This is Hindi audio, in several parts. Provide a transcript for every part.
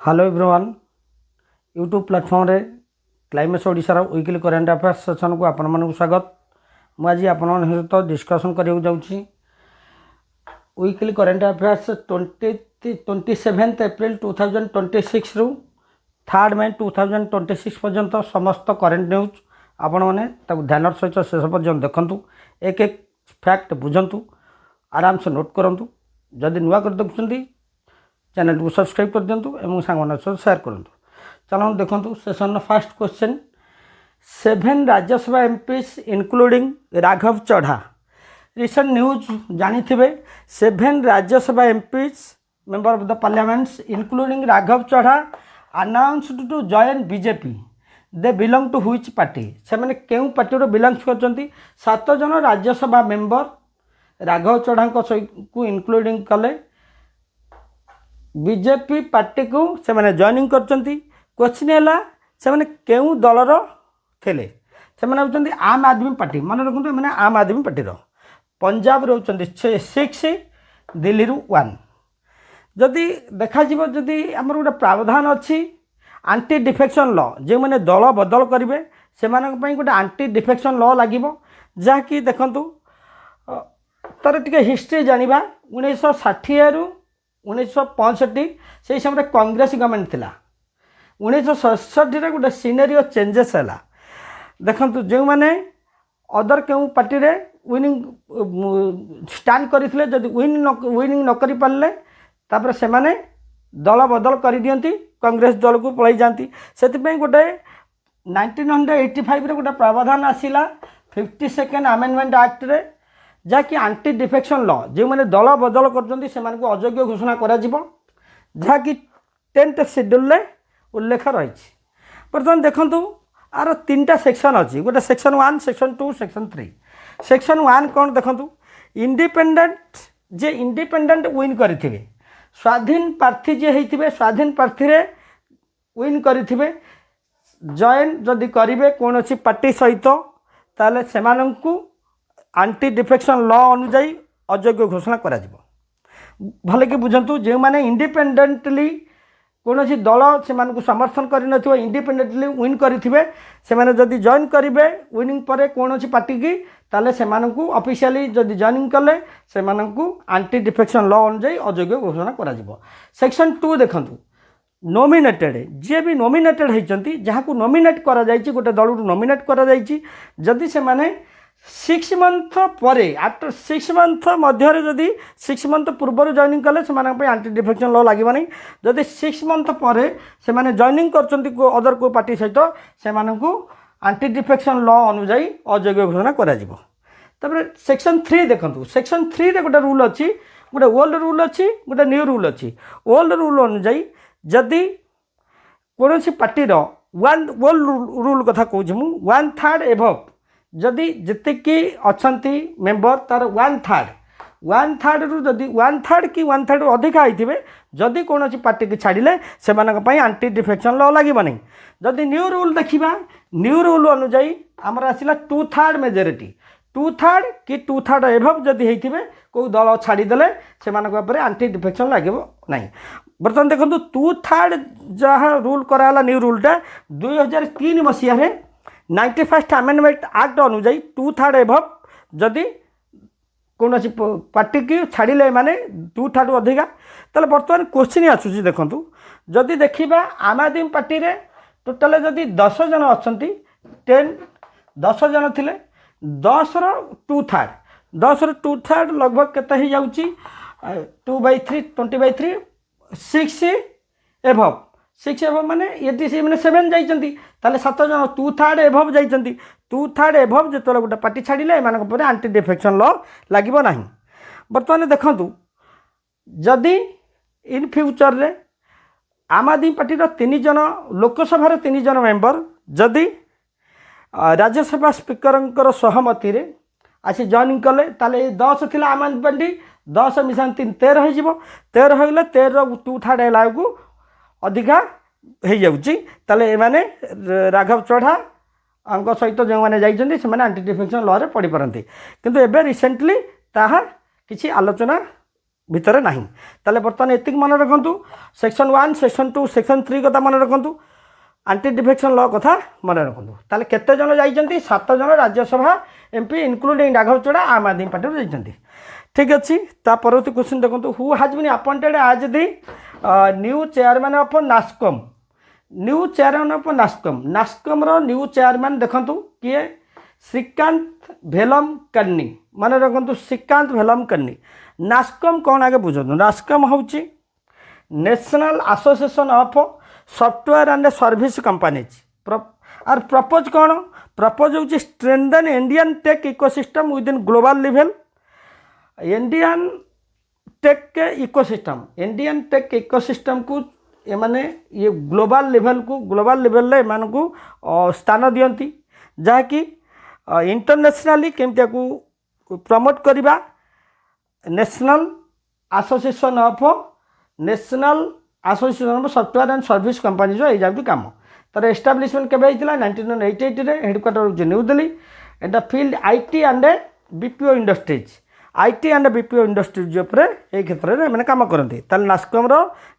हेलो एवरीवन यूट्यूब प्लेटफॉर्म रे क्लाइमेक्स ओडिशार वीकली करेन्ट अफेयर्स सेक्शन को आपण मानक स्वागत। मुझे आपण सहित डिस्कसन करने जाऊँगी वीकली करेन्ट अफेयर्स 27 एप्रिल 2026 रु 3 मई 2026 पर्यंत समस्त करेन्ट न्यूज आपण मैंने ध्यान सहित शेष पर्यंत देखूँ। एक एक फैक्ट बुझंतु, आराम से नोट करूँ। जदि नुआ कर देखुं चैनल को सब्सक्राइब कर दिंतु और सांग शेयर करूँ। चलो देखो session first question 7 Rajya Sabha MPs including Raghav Chadha. Recent news जानी थे 7 Rajya Sabha MPs member of the parliaments including Raghav Chadha announced to join BJP. They belong to which party? से मैंने क्यों पार्टी बिलोंग्स करछंती? 7 जन राज्यसभा मेंबर राघव चढ़ा को इंक्लूडिंग कले बीजेपी पार्टी को से मैंने जॉइनिंग करछंती। क्वेश्चन है से मैंने क्यों दलर थे? से मैंने होती आम आदमी पार्टी। मन रखते मैंने आम आदमी पार्टी पंजाब रोचंती 6, दिल्ली 1। जदि देखा जदि आमर गोटे प्रावधान अच्छी आंटी डिफेक्शन लॉ, जो मैंने दल बदल करेंगे से गोटे आंटी डिफेक्शन लॉ लगे जहाँकि देखु तार टे हिस्ट्री जाना 1960 रु 1965 से समय कांग्रेस गवर्नमेंट थिला। 1967 गोटे सीनेरियो चेंजेस है। देखु जो मैंने अदर क्यों पार्टी रे विनिंग स्टैंड करते जब विनिंग न कर पारे तापर से माने दल बदल कर दियंती, कांग्रेस दल को पलि जाती। से गोटे 1985 रे गोटे प्रावधान आसिला 52nd अमेंडमेंट एक्ट रे जहाँकि आंटी डिफेक्शन लॉ जो मैंने दल बदल कर अयोग्य घोषणा करा जहाँकि 10th शेड्यूल उल्लेख रही। बर्तमान देखूँ आर 3टा सेक्शन अच्छी, गोटे सेक्शन 1, सेक्शन 2, सेक्शन 3। सेक्शन 1 कौन देखूँ? इंडिपेंडेंट विन करेंगे, स्वाधीन प्रार्थी जे होते स्वाधीन प्रार्थी रे विन करेंगे जॉइन जदि करेंगे कौन सी पार्टी सहित ताले सेमानंकु आंटी डिफेक्शन लॉ अनुजाई अयोग्य घोषणा करा भले कि बुझंतु। जो मैंने इंडिपेंडेंटली कौन सी दल से समर्थन कर इंडिपेंडेंटली विन करेंगे से जदि जॉइन करेंगे विनिंग पर कौन सी पार्टी की ताले से ऑफिशियली जदि जॉइनिंग कले से आंटी डिफेक्शन लॉ अनुजाई अयोग्य घोषणा करा सेक्शन 2 देखंतु नॉमिनेटेड जी भी नॉमिनेटेड होती जहाँ को नॉमिनेट करा जायछि गोटे दल नॉमिनेट करा जायछि जदि से माने 6 मंथ पर आफ्टर 6 मंथ मध्य जदि 6 मंथ पूर्व जॉइनिंग कले से आंटी डिफेक्शन लॉ लगे नहीं। जदि 6 मंथ पर से जॉइनिंग कर अदर को पार्टी सहित से आंटी डिफेक्शन लॉ अनुजाई अयोग्य घोषणा करा सेक्शन 3 देखो। सेक्शन 3 रे गोटे रूल अच्छी, गोटे ओल्ड रूल अच्छी, गोटे न्यू रूल अच्छी। ओल्ड रूल अनुजाई जदि कौन सी पार्टी ओल्ड रूल कथा कहूँ 1/3 एभव जदि जितकी अच्छी मेंबर तार 1/3 रु जदि 1/3 कि 1/3 अधिका होते जदि कौन सी पार्टी की छाड़े से आंटी डिफेक्शन लॉ लगे नहीं। जदि न्यू रूल देखा न्यू रूल अनुजाई आमर आसला 2/3 मेजोरिटी 2/3 कि 2/3 एभव जदि होते कौ दल छाड़ीदे से आंटी डिफेक्शन लगे नहीं। बर्तमान देखो 2/3 जहाँ रूल कराला न्यू रूलटा 2003 मसीह 91st अमेंडमेंट एक्ट अनुजाई 2/3 एभव जदि कौन सी पार्टी की छाड़े माने 2/3 अधिका ताले बर्तमान क्वेश्चन आसूसी देखूँ। जदि देखा आम आदमी पार्टी रे टोटाल जदि 10 जन अच्छा 10 जन थे 10 रो 2/3 10 रो 2/3 लगभग केते ही जाउची 2/3 20/3 6 एभव 6 एभव माने यदि से मैंने 7 जाइछंती ताले 7 जन 2/3 एभव जाइछंती 2/3 एभव जो गोटे पार्टी छाड़े एम आंटी डिफेक्शन लॉ लगे ना। बर्तमान देखूँ जदि इन फ्यूचर रे आम आदमी पार्टी 3 जन लोकसभा 3 जन मेंबर जदि राज्यसभा स्पीकर सहमति रे आसी जॉइनिंग कले ताले 10 थिला आम आदमी पार्टी 10 मिसान 3 13 हो 13 होगले 13 2/3 लागू अधिका हो जाऊँगी ताले माने राघव चढ़ा सहित जो मैंने जाइछन्ति से आंटी डिफेक्शन लॉ रे पड़ी पारती किंतु एबे रिसेंटली ताहा किछि आलोचना भितर ना ताले बर्तमान एतिक मन रखु सेक्शन 1 सेक्शन 2 सेक्शन 3 कथा मन रखु एंटी डिफेक्शन लॉ कथा मन रखु ताले केते जन जाइछन्ती 7 जन राज्यसभा एमपी इंक्लूडिंग राघव आम आदमी पार्टी जाइछन्ती ठीक अच्छे परवर्ती क्वेश्चन देखो who has been appointed as the new chairman of NASSCOM new chairman of NASSCOM row new chairman देखंतु किए श्रीकांत भेलमकन्नी मन रखु श्रीकांत भेलमकन्नी नास्कॉम कौन आगे बुझु नास्कॉम हूँ national association of software and service companies आर प्रपोज कौन प्रपोज हूँ strengthen Indian tech ecosystem within global level Indian tech के इंडियन टेक इकोसिस्टम को ये माने ये ग्लोबल लेवल एमान को स्थान दियंती जहाँकि इंटरनेशनली केमती को प्रमोट करवा national association of software and service company जो ये काम तार एस्टाब्लिशमेंट केबे होता 1988 हेडक्वार्टर हूँ new Delhi and field IT and BPO industries IT and BPO industries क्षेत्र में मैंने काम करती नास्कॉम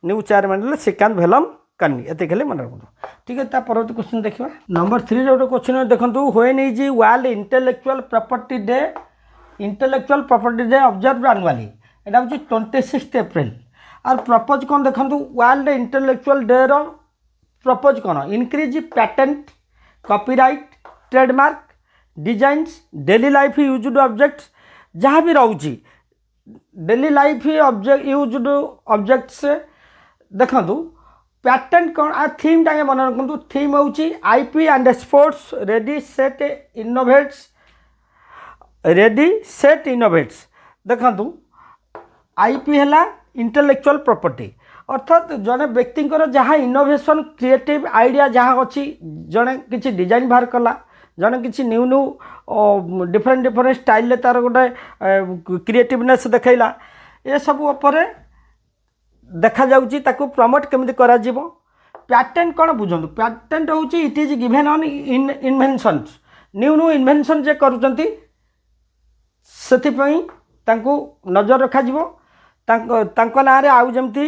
न्यू चेयरमैन श्रीकांत भेलमकन्नी एत खाली मन रखु ठीक है परवर्ती क्वेश्चन देखा नंबर 3 गोटे क्वेश्चन देखो when is world intellectual property day observe annually एटा हूँ 26 एप्रिल और प्रपोज कौन देखो वर्ल्ड इंटेलेक्चुअल डे रो प्रपोज कौन increase patent copyright trademark designs daily life used objects जहाँ भी रोचे डेली लाइफ यूज्ड ऑब्जेक्ट्स देखो पैटेंट कौन आ थीम टाइम मन रखु थीम हूँ IP and sports ready set innovates देखु आईपी है इंटेलेक्चुअल प्रॉपर्टी अर्थात जड़े व्यक्ति जहाँ इनोवेशन क्रिएटिव आइडिया जहाँ अच्छी जड़े किसी डिजाइन बाहर कला जड़े किसी न्यू डिफरेंट स्टाइल तार गोटे क्रिएटिवनेस देखला ये सब उपर देखा जाउची ताकू प्रमोट केमिति करा जीवो पैटेंट कौन बुझंतु पैटेंट हूँ it is given on inventions new invention जे करूचंती सेथिपई तांको नजर रखा जीवो तांको नारे आउ जमती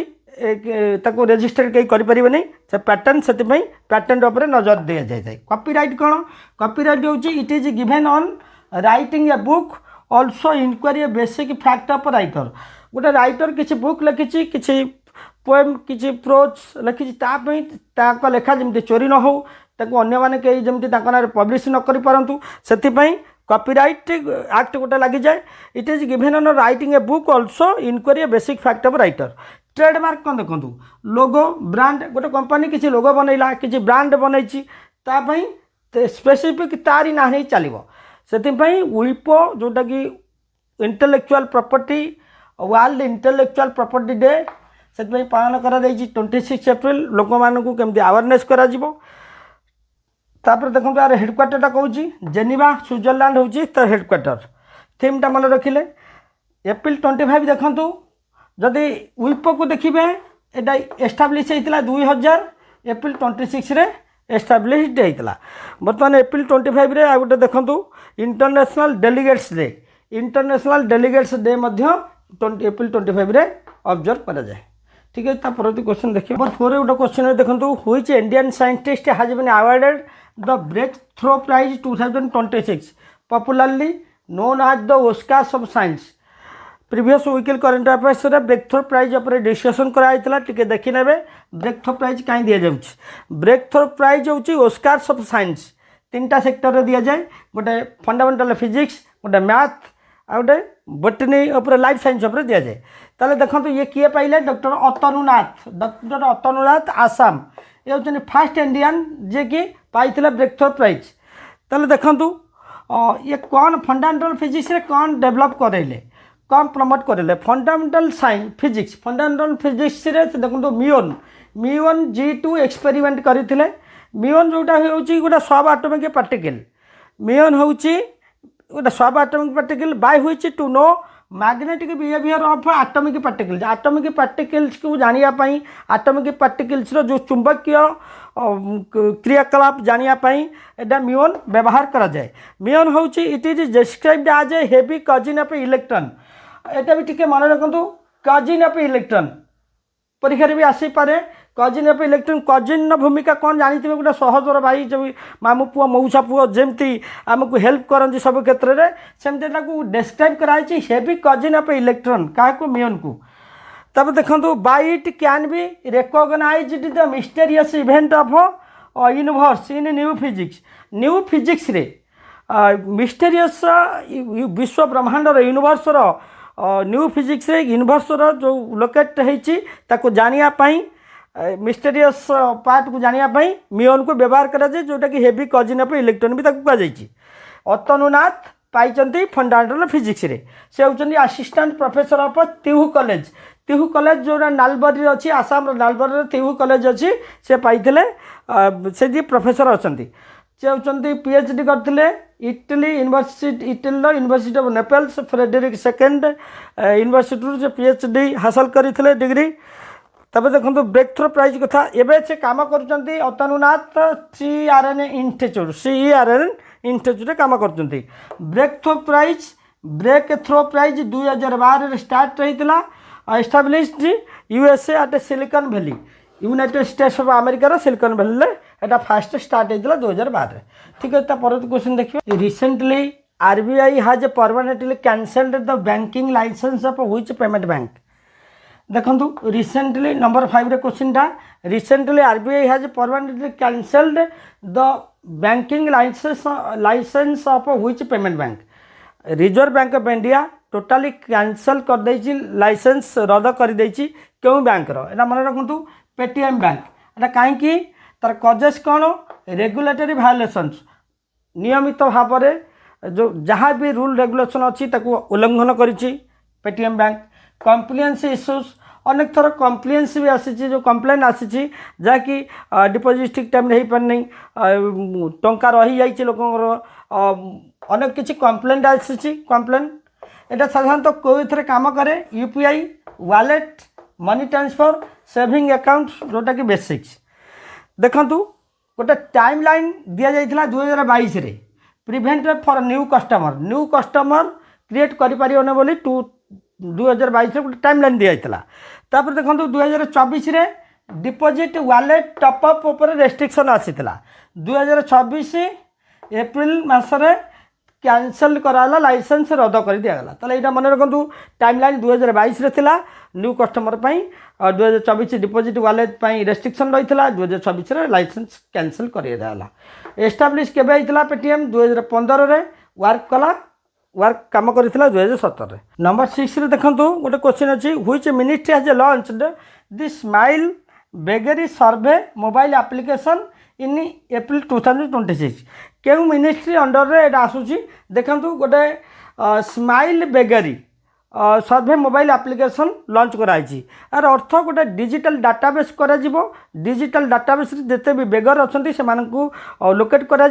ताको रजिस्टर कहीं करें से पैटेंट से पैटेंट उपर नजर दि जाए कॉपीराइट कौन कॉपीराइट हूँ it is given on writing a book also inquiry a basic fact of writer गोटे राइटर किसी बुक लिखी किसी पोएम किसी प्रोज लिखी लेखा जमी चोरी न हो अन्य मैंने कहीं जमी ना पब्लिश न कर पारतु से कॉपीराइट एक्ट गोटे लगी जाए it is given on writing a book also inquiry a basic fact of writer trademark कौन देखो लोगो ब्रांड गोटे कंपनी किसी लोगो बनैला किसी ब्रांड बनई स्पेसिफिक तारी ना ही चलो से विपो जोटा कि intellectual property world intellectual property day से पालन कर 26 एप्रिल लोक मानू केमती अवेयरनेस करा तापर देखो यार हेडक्वार्टर कौन जेनेवा स्विट्जरलैंड हूँ तार हेडक्वार्टर थीमटा मन रखिले एप्रिल 25 देखु जदि विपो को देखिए एटा एस्टाब्लीश होता 2000 एप्रिल 26 रे एस्टाब्लीश्ड होता बर्तमान एप्रिल 25 रे आ गोटे देखु इंटरनेशनल डेलीगेट्स डे एप्रिल 25 रे ऑब्जर्व करा जाए ठीक है परवर्ती क्वेश्चन देखिए नंबर 4 गोटे क्वेश्चन देखो which Indian scientist has been awarded the break throw Prize 2026 popularly known as the Oscars of science previous weekly current affairs रे ब्रेक थ्रो प्राइज उपर डिस्कसन कराइला टिके देखि नेबे ब्रेक थ्रो प्राइज कहीं दिया जाउछ ब्रेक थ्रो प्राइज होउची ऑस्कार्स ऑफ साइंस 3टा सेक्टर रे दिया जाए गोटे फंडामेंटल फिजिक्स गोटे मैथ आ गोटे बोटनी उपर लाइफ साइंस उपर दिया जाए ताले देखंतु ये किए पाइले डॉक्टर अतनुनाथ आसाम ये होचनी फर्स्ट इंडियन जे कि पाइथिले ब्रेक थ्रो प्राइज ताले देखंतु ये कौन फंडामेंटल फिजिक्स रे कौन डेवलप करेले कौन प्रमोट करेले फंडामेंटल फिजिक्स रे देखो मिओन G2 एक्सपेरिमेंट करते मिओन जोटा हूँ गोटे सब आटमिक पार्टिकल मिओन हूँ गोटे subatomic particle by which to know magnetic behaviour of atomic particles को जानापी आटमिक पार्टिकल्स जो चुंबकीय क्रियाकलाप जानापी एटा मिओन व्यवहार करा जाए मिओन हूँ it is described as a heavy cousin of electron एटा भी टिके मन रखु कजिन ऑफ इलेक्ट्रॉन परीक्षा भी आसीपे कजिन ऑफ इलेक्ट्रॉन कजिन भूमिका कौन जानते गोटे सहजर भाई जो मामू पुओ मौसा पुओ जमती आमको हेल्प करती सब क्षेत्र में सेमती डिस्क्राइब कराई हेवी कजिन ऑफ इलेक्ट्रॉन क्या मियन को तब देखो by it can be recognised the mysterious event of universe in new physics रे मिस्टेरियस विश्व ब्रह्मांडर यूनिवर्स न्यू फिजिक्स रे यूनिवर्स जो लोकेट होती जानापी मिस्टेरियस पार्ट को जानापी मियन को व्यवहार कराए जोटा कि हेवी कजिन ऑफ इलेक्ट्रॉन भी कहुई अतनुनाथ पाई फंडामेंटल फिजिक्स रे से होती असिस्टेंट प्रोफेसर ऑफ तिहु कॉलेज जो नालबरी अच्छी आसाम नालबरी तिहु कॉलेज अच्छी से पाई से प्रोफेसर अच्छा से होती पीएचडी करते Italy university of Naples Frederick second university से पीएचडी हासिल करते डिग्री तब देखो ब्रेक थ्रो प्राइज कथा एवं से कम कर अतनुनाथ CERN इंस्टीट्यूट कम कर ब्रेक थ्रो प्राइज 2012 स्टार्ट होता established USA at Silicon Valley United States of America Silicon Valley एटा फास्ट स्टार्ट होता 2012 ठीक है। पर क्वेश्चन देखिए recently RBI has permanently cancelled the banking licence of which payment bank देखो रिसेंटली नंबर 5 रे क्वेश्चन टा recently RBI has permanently cancelled the banking licence of which payment bank reserve bank of India totally cancel कर देछि लाइसेंस रद्द कर देछि क्यों बैंक रो एटा मन रखु पेटीएम बैंक एटा कहीं तार कजेस कौन रेगुलेटरी वायोलेशंस नियमित भाव में जो जहाँ भी रूल रेगुलेशन अच्छी उल्लंघन करिछि पेटीएम बैंक कम्प्लेन्स इश्यूज अनेक थर कम्प्लेन्स भी आसी जो कम्प्लेन आसी जहाँकि डिपोजिट ठीक टाइम हो पारनी टंका रही जाइए लोकंर अनेक किसी कम्प्लेन आसी कम्प्लेन एटा साधारणतः कोई थे काम करे UPI wallet money transfer saving account जोटा कि बेसिक्स देखु गोटे टाइम लाइन दि जाइए 2022 रे prevent for new customer create करें बोली 2022 रे गोटे टाइम लाइन दि जाता देखो 2024 रे डिपोजिट वॉलेट टॉपअप उपर रेस्ट्रिक्शन आसीला 2026 एप्रिल मसरे कैंसल कराला लाइसेंस रद्द कर दिगला ताले यहाँ मन रखु टाइम लाइन 2022 रे थिला न्यू कस्टमर और 2024 डिपोजिट वॉलेट रेस्ट्रिक्शन रही है 2026 रे लाइसेंस कैंसल कर दिगला एस्टाब्लिश केबे होता पेटीएम 2015 रे वर्क काम करथिला 2017 रे नंबर 6 रे देखंतु गोटे क्वेश्चन अछि which ministry has launched the smile beggary survey mobile application in April 2026 क्यों मिनिस्ट्री अंडर रे एटा आसुची देखंतु गोटे स्माइल बेगरी सर्वे मोबाइल एप्लिकेशन लॉन्च कराई यार अर्थ गोटे डिजिटल डाटाबेस करा डिजिटल डाटाबेस जिते भी बेगर अच्छा से लोकेट करा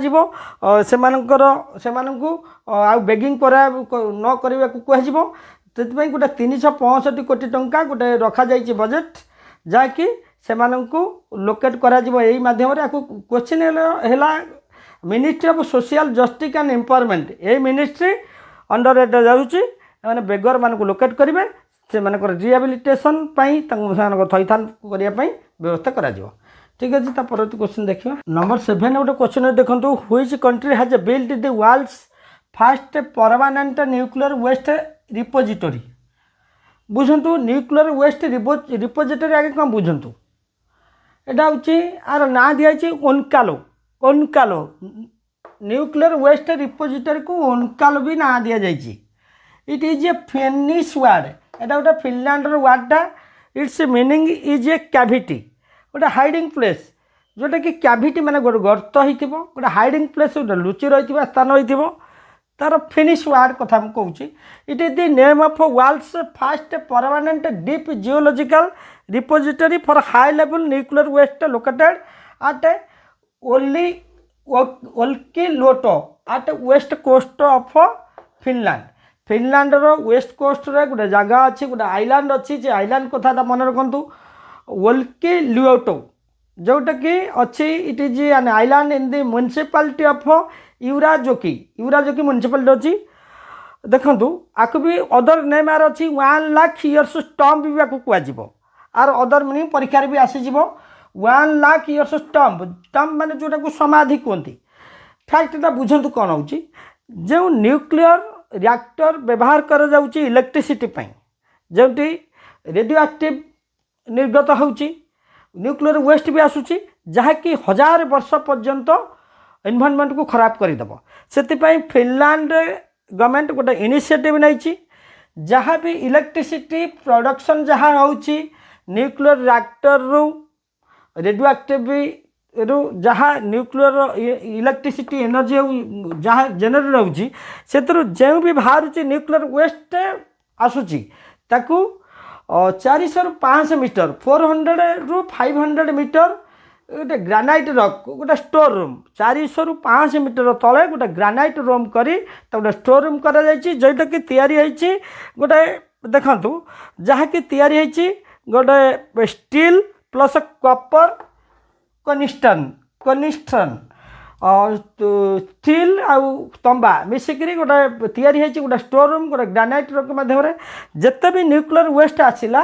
बेगिंग न करने को कहुई गोटे 365 कोटी टंका गोटे रखा जाइए बजेट जहाँकि से लोकेट करा यही माध्यम क्वेश्चन है ministry of social justice and empowerment यही मिनिस्ट्री अंडर एटा जाउची माने बेगर मान को लोकेट करेंगे से रिहेबिलिटेशन थैथान करने व्यवस्था करा ठीक अच्छे परवर्ती क्वेश्चन देखिए नंबर 7 गोटे क्वेश्चन देखो which country has built the world's first permanent nuclear waste repository बुझंतु न्यूक्लियर वेस्ट रिपोजिटरी आगे कौन बुझंतु एटा हूँ आर ना दिखाई ओनकालो न्यूक्लियर वेस्ट रिपोजिटरी को ओनकालो भी ना दि जाइए it is a Finnish word एटा गोटे फिनलैंड वर्डटा its meaning is a cavity गोटे हाइडिंग प्लेस जोटा कि कैविटी माने गोटे गर्त हो गोटे हाइडिंग प्लेस गोटे लुचि रही स्थान हो तार फिनिश वर्ड कथा मुझे it is the name of world's first permanent deep geological repository for high level nuclear waste located at Olkiluoto at west coast of Finland west coast रे गोटे जगह अच्छी गोटे आइलैंड अच्छी से आइलैंड कथा मन रखु ओल्किलोटो जोटा कि अच्छी it is an island in the municipality of Eurajoki municipality अच्छी देखु आपको भी अदर नेम आर अच्छी 1,00,000 इयर्स स्टम्प भी आपको कहुब आर अदर मीनिंग परीक्षार भी आसीज 1,00,000 इयर्स स्टम्प स्टम्प माने जोटा को समाधि कहते फैक्टा बुझंतु कौन हो जो न्यूक्लियर रिएक्टर व्यवहार कर इलेक्ट्रिसिटी जोटी रेडियो एक्टिव निर्गत होची न्यूक्लियर वेस्ट भी आसूची जहाँकि 1000 वर्ष पर्यंत एनवायरनमेंट को खराब करदेव से फिनलैंड गवर्नमेंट गोटे इनिशिएटिव नहीं जहाँ भी इलेक्ट्रिसिटी प्रोडक्शन जहाँ होची न्यूक्लियर रिएक्टर रु रेडियो एक्टिव रु जहाँ न्यूक्लियर इलेक्ट्रिसिटी एनर्जी जहाँ जेनेरेट होची से जो भी बाहर न्यूक्लियर वेस्ट आसूची ताकू 400 ରୁ 500 मीटर 400 ରୁ 500 मीटर गोटे ग्रानाइट रॉक गोटे स्टोर रूम 400 ରୁ 500 मीटर तले गोटे ग्रानाइट रूम करी गोटे स्टोर रूम करा जोटा कि तैयारी होती गोटे देखु जहाँ कि तैयारी होती गोटे स्टील प्लस कॉपर कनिस्टन स्टील आउ तंबा मिसिकी गोटे तैयारी होती गोटे स्टोर रूम गोटे ग्रानाइट रॉक माध्यम जिते भी न्यूक्लियर वेस्ट आसला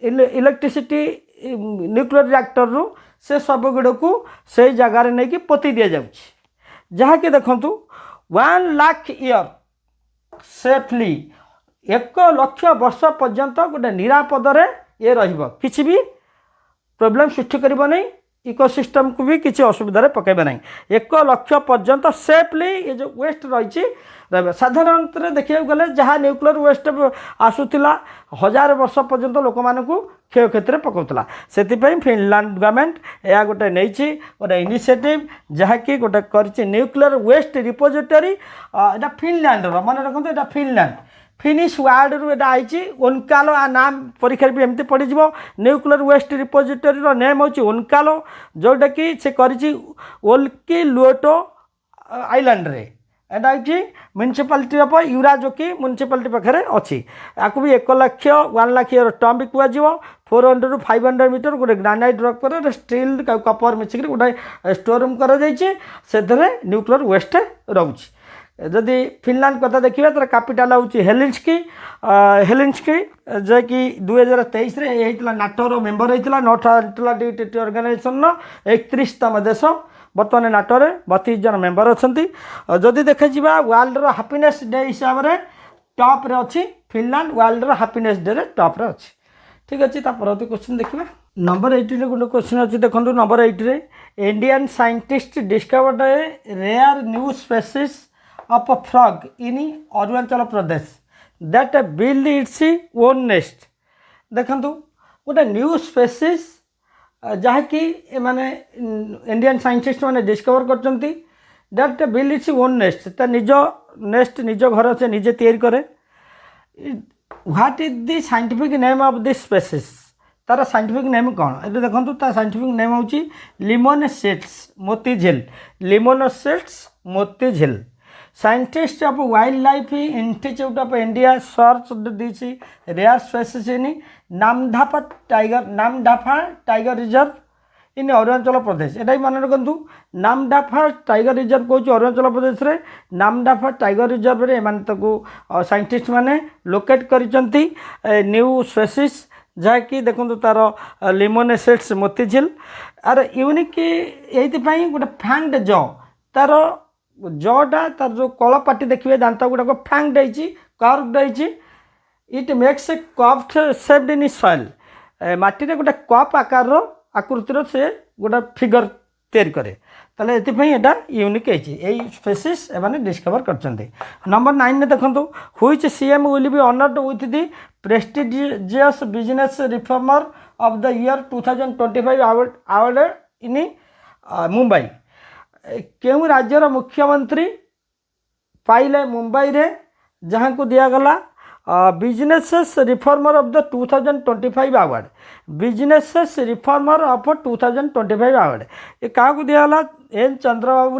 इलेक्ट्रिसिटी न्यूक्लियर रिएक्टर रु से सब गुड़ को से जगार नहीं कि पोती दि जाऊँगी जहाँकि देखु 1,00,000 इयर सेफली 1,00,000 वर्ष पर्यंत गोटे निरापद ये रही भी प्रोब्लेम सृष्टि कर नहीं इकोसिस्टम को भी किसी असुविधा पकेबे नहीं 1,00,000 पर्यंत सेफली ये जो वेस्ट रही साधारणतः देखा गले जहाँ न्यूक्लियर वेस्ट आसूला 1000 वर्ष पर्यंत लोक मानू क्षय क्षेत्र पकाउला से फिनलैंड गवर्नमेंट यह गोटे नहीं गोटे इनिशिएटिव जहाँकि गोटे कर न्यूक्लियर वेस्ट रिपोजिटरी यहाँ फिनलैंड मन रखते यहाँ फिनलैंड फिनिश वार्ड रु एटा आइछि ओनकालो आ नाम परीक्षा भी एमती पड़ न्यूक्लियर वेस्ट रिपोजिटरी रो नेम होछि ओनकालो जोटा कि से करिछि ओल्की लुओटो आइलैंड रे एटा होछि म्युनिसिपालिटी ऑफ यूराजोकी म्युनिसिपालिटी पाखरे अछि आकु भी 1,00,000 इयर टर्म भी कुआ जीवो 400 ରୁ 500 मीटर गोटे ग्रानाइट रॉक पर स्टील कॉपर मिसिक गोटे स्टोर रूम कर न्यूक्लियर वेस्ट रोचे जदि फिनलैंड कथा देखिए तर कैपिटल हूँ हेलिंस्की जे कि 2023 होता नाटोर मेम्बर होता नॉर्थ अटलांटिक ट्रीटी ऑर्गेनाइजेशन 31तम देश बर्तमान नाटो में 32 जन मेम्बर अच्छा जदि देखा वर्ल्ड हैप्पीनेस डे हिसाब से टॉप रे अच्छी Finland world happiness day top रे अच्छी ठीक अच्छे परवर्ती क्वेश्चन देखा नंबर 8 गोटे क्वेश्चन अच्छी देखो number 8 Indian scientist discovered a rare new species of a frog in Arunachal Pradesh that build its own nest देखंतु गोटे न्यू स्पेसीज जहाँकि माने इंडियन साइंटिस्ट माने discover करचंती that build its own nest ता निज नेस्ट निज घर से निजे तैयारी करे what is the scientific name of this species तार साइंटिफिक नेम कौन ये देखंतु ता साइंटिफिक नेम होची लिमोनेसेट्स मोतीझिल लिमोनेसेट्स मोतीझिल scientist of Wildlife Institute of India search this rare species in Namdapha tiger reserve in Arunachal Pradesh एटा मन रखु नामदाफा टाइगर रिजर्व कौच अरुणाचल प्रदेश रे नामदाफा टाइगर रिजर्व रे एमान ताकू साइंटिस्ट माने लोकेट करिसंती न्यू स्पेसीज जहाँकि देखो तार लिमोनेसेट्स मोतीझिल आर यूनिक ये गोटे फैंड जॉ तार जटा तार जो कलपाटी देखिए दांत गुड़ाक flanked curved it makes a cupped shaped in soil माटी गोटे कप आकार आकृतिर से गोटे फिगर तैयारी करे ताले एटा यूनिक यही स्पेसीज एमाने डिस्कवर करछन्ते नंबर 9 में देखंतु which CM will be honoured with the prestigious business reformer of the year 2025 award in Mumbai क्यों राज्यर मुख्यमंत्री पाइले मुंबई रे जहाँ को दिगला business reformer of the 2025 award business reformer of 2025 award ये क्या दिगला एन चंद्रबाबू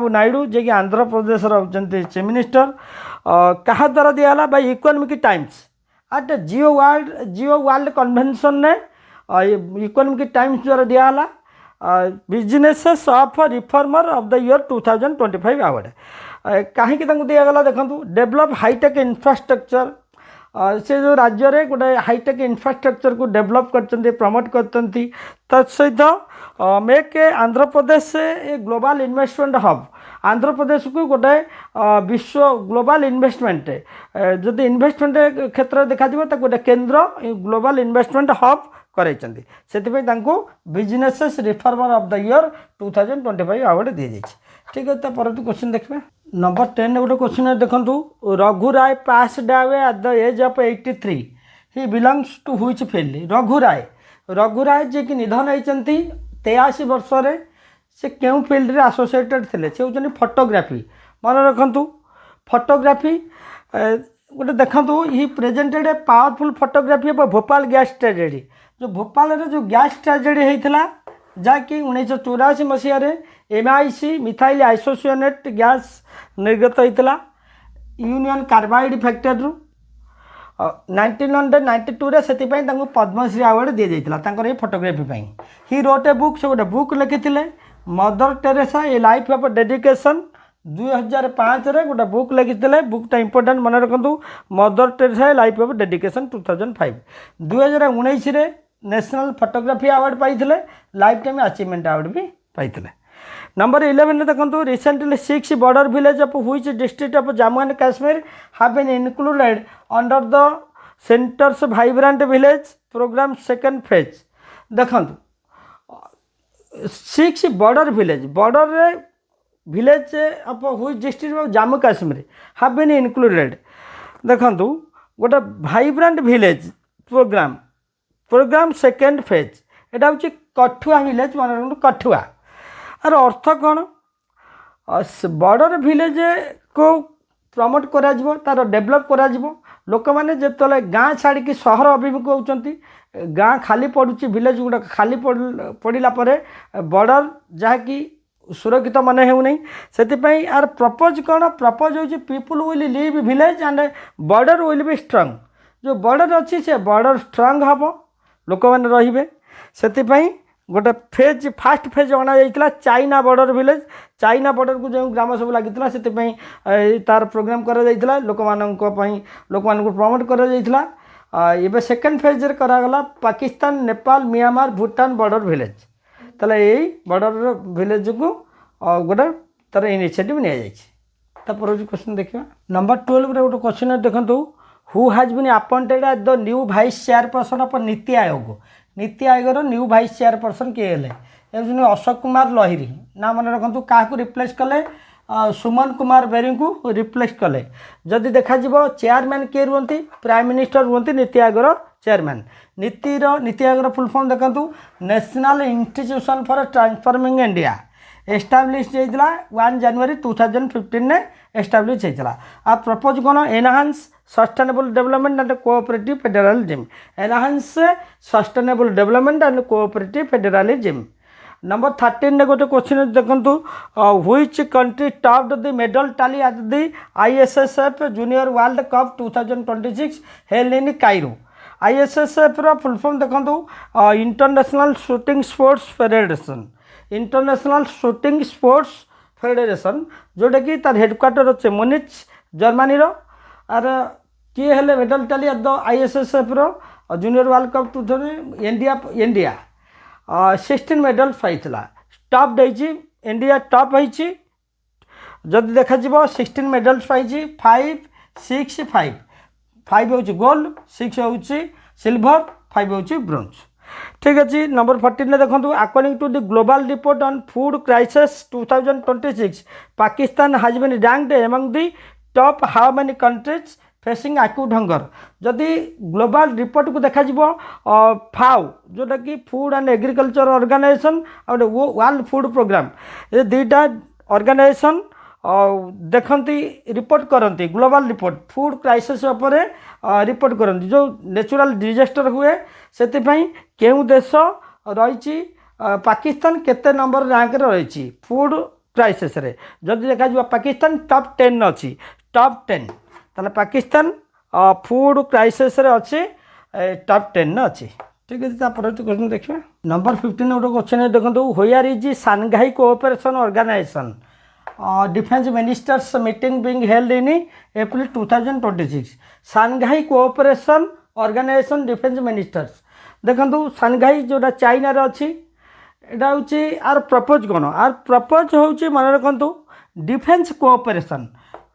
नायडू जे कि आंध्र प्रदेश रोचते चीफ मिनिस्टर क्या द्वारा दिगला by Economic Times at Jio World Convention ने इकोनॉमिक टाइम्स द्वारा दिगला businesses of reformer of the year 2025 award कहीं दिगला देखूँ डेभलप हाईटेक इन्फ्रास्ट्रक्चर से जो राज्य में गोटे हाईटेक इन्फ्रास्ट्रक्चर को डेभलप कर प्रमोट कर तत्सहित make Andhra Pradesh a global investment hub Andhra Pradesh को गोटे विश्व ग्लोबल इन्वेस्टमेंट जदि इन्वेस्टमेंट क्षेत्र में देखा गोटे केन्द्र ग्लोबल इन्वेस्टमेंट हब कराइछन्ति से businesses reformer of the year 2025 award दी जाइए। ठीक है परवर्ती क्वेश्चन देखिए नंबर 10 गोटे क्वेश्चन देखो Raghu Rai passed away at the age of 83 he belongs to which field. Raghu Rai ji की निधन होती 83 वर्ष से क्यों फील्ड रे एसोसिएटेड थे से होती फोटोग्राफी मन रखु फोटोग्राफी गोटे देखु he presented a powerful photography of Bhopal gas tragedy जो भोपाल रे जो गैस ट्रेजेडी होता जहाँकि 1984 मसीह MIC मिथाइल आइसोसिएनेट गैस निर्गत होता यूनियन कार्बाइड फैक्ट्री 1992 से पद्मश्री अवार्ड दी जाता photography he wrote a book से गोटे बुक लिखी Mother Teresa a life of dedication 2005 गोटे बुक लिखी बुकटा इंपोर्टाट मन रखु Mother Teresa a life of dedication 2005 2019 national photography award पाई लाइफ टाइम अचीवमेंट अवार्ड भी पाई। नंबर 11 देखो recently 6 border village of which district of Jammu and Kashmir have been included under the centre's vibrant village programme second phase. देखो 6 border village of which district of Jammu Kashmir have been included. देखो गोटे vibrant village programme second phase एटा हूँ कठुआ विलेज मन रखु कठुआ आर अर्थ कौन बॉर्डर विलेज को प्रमोट करा तार डेभलप करा लोक मैंने जो गाँ छाड़ी सहर अभिमुख होती गाँ खाली पड़ुची विलेज गुड़ा खाली पड़ला बॉर्डर जहाँकि सुरक्षित मन होनी से आर प्रपोज कौन प्रपोज हो people will live village and border will be strong जो बॉर्डर अच्छी से बॉर्डर स्ट्रांग हम लोक मैंने रे से गोटे फेज फास्ट फेज अणा China border village China border को जो ग्राम सब लगी से तार प्रोग्राम करा लोक मानक प्रमोट करा सेकेंड फेज करागला Pakistan Nepal Myanmar Bhutan border village ताले यही बॉर्डर विलेज को गोटे तार इनिशिएटिव नि क्वेश्चन देखा नंबर 12 गोटे क्वेश्चन देखो who has been appointed at the new vice chairperson of NITI Aayog new vice chairperson किए हेले अशोक कुमार लहिरी ना मन रखु क्या रिप्लेस कले सुमन कुमार बेरी को रिप्लेस कले जदि देखा चेयरमैन किए रुहति prime minister रुहति NITI Aayog chairman Niti Aayog full form देखु national institution for transforming India establish होता 1 जनवरी 2015 ने एस्टाब्लिश होता आ प्रपोज कौन enhance sustainable development and cooperative federalism enhance sustainable development and cooperative federalism. Number 13 गोटे क्वेश्चन देखु which country topped the medal tally at the ISSF junior world cup 2026 held in Cairo. ISSF रो फुल फॉर्म देखु international shooting sports federation international shooting sports federation जोटा कि तार हेडक्वार्टर अच्छे मुनिच जर्मनी रो आर किए हेले medal tally at the ISSF रो junior world cup 2000 India 16 medal पाइला टॉप इंडिया टॉप होती जदि देखा 16 मेडल्स पाई 5 6 5 5 हूँ गोल्ड 6 हूँ सिल्वर 5 हूँ ब्रोंज। ठीक अच्छे नंबर 14 देखो according to the global report on food crisis 2026 Pakistan has been ranked among the top how many countries facing acute hunger जदि ग्लोबल रिपोर्ट को देखा फाओ जोटा कि फूड एंड एग्रीकल्चर ऑर्गेनाइजेशन और वर्ल्ड फूड प्रोग्राम ये दुईटा ऑर्गेनाइजेशन देखती रिपोर्ट करती ग्लोबल रिपोर्ट फूड क्राइसिस उपर रिपोर्ट करती जो नेचुरल डिजास्टर हुए से केउं देश रही पाकिस्तान केते नंबर रैंक रही फूड क्राइसिस रे जदि देखा पाकिस्तान टॉप 10 अच्छी टॉप 10 ताले पाकिस्तान फूड क्राइसिस रे अच्छे टॉप 10 अच्छी। ठीक है क्वेश्चन देखिए नंबर 15 गोटे क्वेश्चन देखो where is Shanghai cooperation organisation defence ministers meeting being held in April 2026 Shanghai cooperation organisation defence ministers देखो सांघाई जोटा चाइना रे अच्छी एटा हूँ आर प्रपोज कौन आर प्रपोज हूँ मन रखु डिफेंस कोऑपरेशन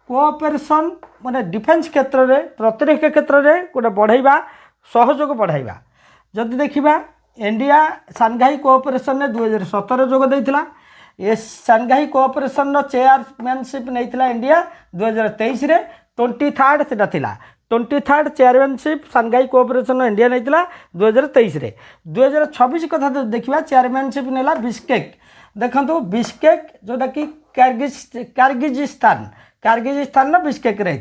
कोऑपरेशन माने डिफेंस क्षेत्र में प्रतिरक्षा क्षेत्र में गोटे बढ़ाइबा सहयोग बढ़ाइबा जदि देखिबा इंडिया सांघाई कोऑपरेशन ने 2017 जोग देइथिला ए सांघाई कोऑपरेशन चेयरमैनशिप नहीं इंडिया 2023 रे 23rd सेटा थिला 23rd chairmanship Shanghai cooperation India नहीं 2023 रे 2026 कथा देखिबा चेयरमैनशिप नेला बिश्केक देखंतु बिश्केक जोटा कि कार्गिजिस्तान बिश्केक रही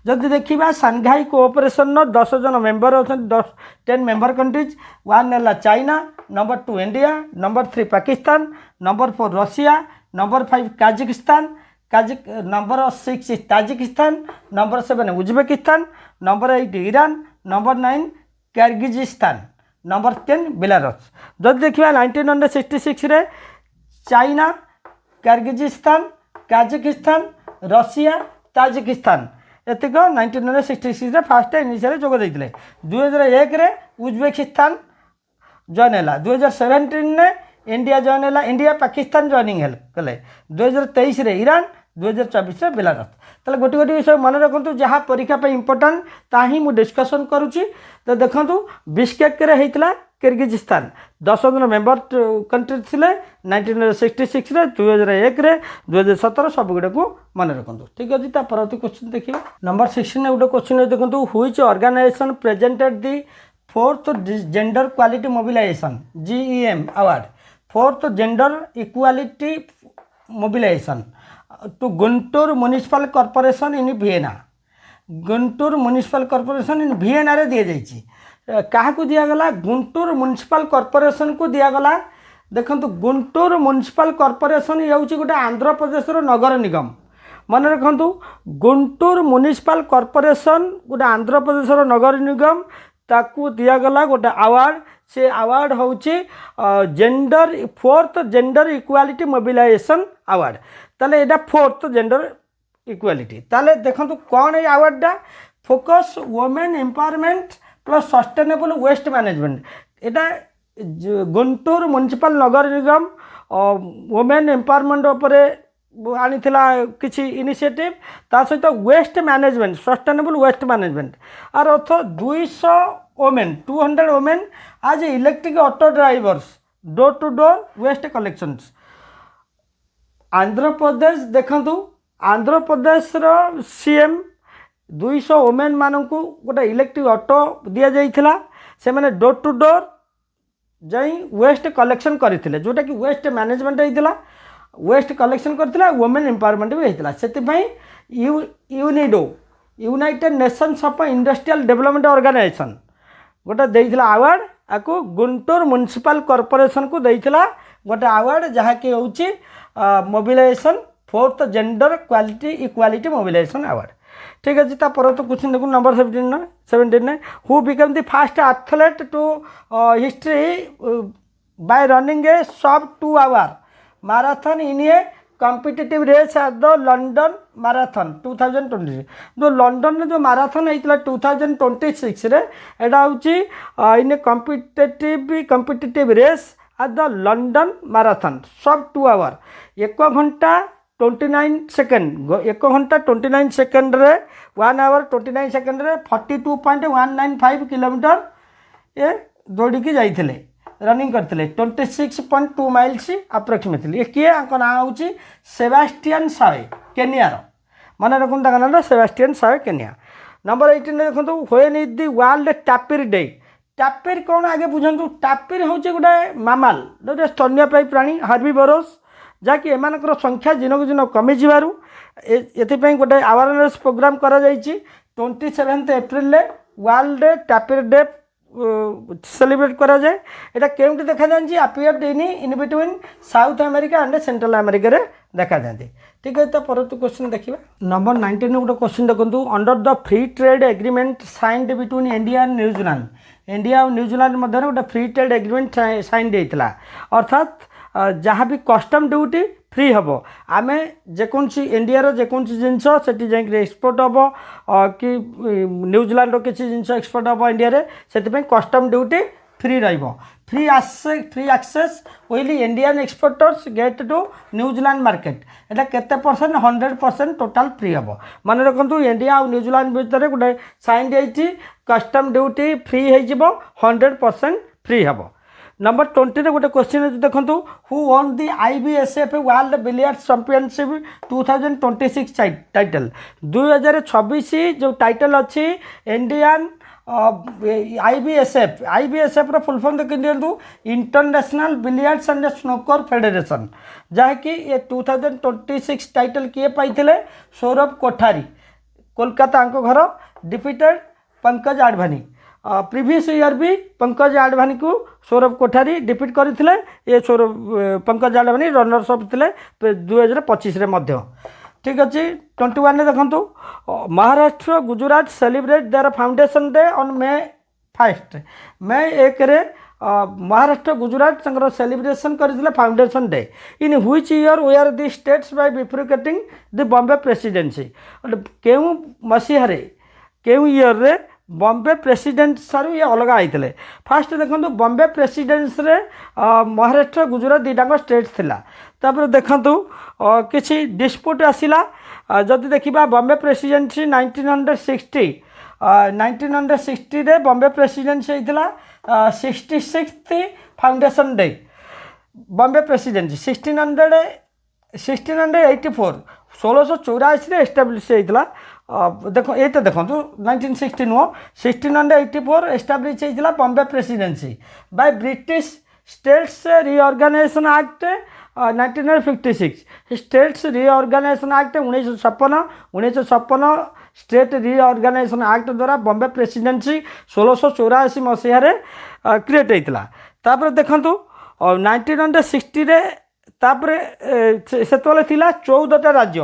जदि देखा सांघाई कोऑपरेशन 10 जन मेंबर अच्छा 10 मेंबर कंट्रीज 1 है China number 2 India number 3 Pakistan number 4 Russia number 5 Kazakhstan number 6 Tajikistan number 7 Uzbekistan number 8 Iran number 9 Kyrgyzstan number 10 Belarus जदि देखा 1966 रे China Kyrgyzstan Kazakhstan Russia Tajikistan एतिक 1966 फास्ट इनिशियल जोग देते 2001 रे उज्बेकिस्तान जॉइन है 2017 ने इंडिया जॉइन है इंडिया पाकिस्तान जॉइनिंग कले 2023 रे ईरान 2024 रे बेलारूस ताले गोटी गोटी विषय मन रखु जहाँ परीक्षा पे इम्पोर्टाट ताही मु डिस्कसन करुच्ची तो देखो बिश्केक रे होता किर्गिजिस्तान 10 जन मेंबर कंट्री थिले 1966 रे 2001 रे 2017 सब गुडे को मन रखु ठीक अच्छे परवर्ती क्वेश्चन देखिए नंबर 16 गोटे क्वेश्चन देखो which organisation presented the 4th gender quality mobilisation GEM award 4th gender equality mobilisation to Guntur municipal corporation in Vienna Guntur municipal corporation in Vienna रे दिया जाइए क्या दिगला गुंटूर म्युनिसिपल कॉर्पोरेशन को दिगला देखो गुंटूर म्युनिसिपल कॉर्पोरेशन ये हूँ गोटे आंध्र प्रदेश नगर निगम मन रखु गुंटूर म्युनिसिपल कॉर्पोरेशन गोटे आंध्र प्रदेश नगर निगम ताकू दिगला गोटे अवार्ड से अवार्ड हूँ gender 4th gender equality mobilisation award ताले एटा 4th जेंडर इक्वालिटी ताले देखो कौन ये अवार्डटा focus women empowerment plus sustainable waste management एटा गुंटूर म्युनिसिपल नगर निगम वुमेन एम्पावरमेंट उपरे आनीथिला किछि इनिशिएटिव ता सहित waste management sustainable waste management आर अर्थ 200 वुमेन 200 वुमेन आज electric auto drivers door to door waste collections Andhra Pradesh देखंतु आंध्र प्रदेश रो सीएम 200 वुमेन मानू गोटे इलेक्ट्रिक ऑटो दि जाइथिला से माने डोर टू डोर जाई वेस्ट कलेक्शन करथिले जोटा कि वेस्ट मैनेजमेंट होइतिला वेस्ट कलेक्शन करथिला वुमेन एम्पावरमेंट भी होइतिला सेति UNIDO united nations of industrial development organisation गोटे देइथिला अवार्ड आको गुंटूर म्युनिसिपल कॉर्पोरेशन को देइथिला गोटे अवार्ड जहाँ कि होउची mobilisation 4th gender quality equality mobilisation award ठीक अच्छे परवर्त क्वेश्चन देखो नंबर 17 ने who become the first athlete to history by running a sub 2 hour marathon in a competitive race at the London marathon 2020 जो लंडन में जो मैराथन होता 2026 रे एटा हूँ in a competitive race at the London marathon सब 2 hour 1 घंटा 29 सेकेंड 1 घंटा 29 सेकेंड रे 1 hour 29 सेकेंड रे 42.195 किलोमीटर ये दौड़ की जाइए रनिंग करते 26.2 माइल्स अप्रोक्सीमेटली ये किए ना हूँ सेबास्टियन सावे केनियार मन रखु ना सेबास्टियन सावे केनिया नंबर 18 देखो when is the world tapir day tapir कौन आगे बुझंतु टैपिर हूँ गोटे मामाल गोटे स्तन्यपायी प्राणी हार्बिवोरस जहाँकि एमानकर संख्या दिनक दिन कमी जीवारु एथिपाई गोटे अवेयरनेस प्रोग्राम करा जाइछि 27 April world tapir day celebrate करा जाए एटा केउंटी देखा जाछि appeared in between South America and Central America रे देखा जाती ठीक है तो परवर्ती क्वेश्चन देखिए नंबर 19 गोटे क्वेश्चन देखो under the free trade agreement signed between India and New Zealand India और न्यूजीलैंड मध्य गोटे फ्री ट्रेड एग्रीमेंट साइन होता अर्थात जहाँ भी कस्टम ड्यूटी फ्री हम आम जेकोसी इंडिया जेकोसी जिनस से जाकि एक्सपोर्ट हम कि न्यूजीलैंड किसी जिनस एक्सपोर्ट हम इंडिया से custom duty free free access will Indian exporters get to New Zealand market एटा केते परसेंट 100% टोटाल फ्री हम मन रखु इंडिया और न्यूजीलैंड भितर गोटे साइन जाइए कस्टम ड्यूटी फ्री हो 100% फ्री हम नंबर 20 गोटे क्वेश्चन अच्छे देखो who won the IBSF world billiards championship 2026 title 2026 जो टाइटल अच्छी इंडियन IBSF रो फुल फॉर्म देखि दियंतु international billiards and snooker federation जहाँकि ये 2026 टाइटल किए पाइथिले सौरभ कोठारी कोलकाता घर defeated Pankaj Advani previous year भी पंकज आडवाणी को सौरभ कोठारी डिफिट करते ये सौरभ पंकज आडवाणी रनर्स अप थे 2025 मध्य ठीक अच्छे 21 देखु Maharashtra Gujarat celebrate their foundation day on May 1 May 1 Maharashtra Gujarat celebration करते foundation day in which year we are the states by bifurcating the Bombay presidency केउ मसीह केउ ईयर रे बॉम्बे प्रेसिडेंट सारू ये अलग आते फास्ट देखो बॉम्बे प्रेसिडेंस रे महाराष्ट्र गुजरात दुटाक स्टेट थिला तापर देखु किसी डिस्प्यूट आसिला जदि देखा बॉम्बे प्रेसिडेंसी 1960 रे बॉम्बे प्रेसिडेंसी होता 66th foundation day Bombay presidency 1684 1684 establish होता देखो ये तो देखो 1960 नुह 1684 एस्टाब्लीश होता Bombay presidency by British states reorganisation act 1956 states reorganisation act 1956 state reorganisation act द्वारा बॉम्बे प्रेसिडेंसी 1684 मसीह क्रिएट होता तापर देखु 1960 रे तापरे से 14टा राज्य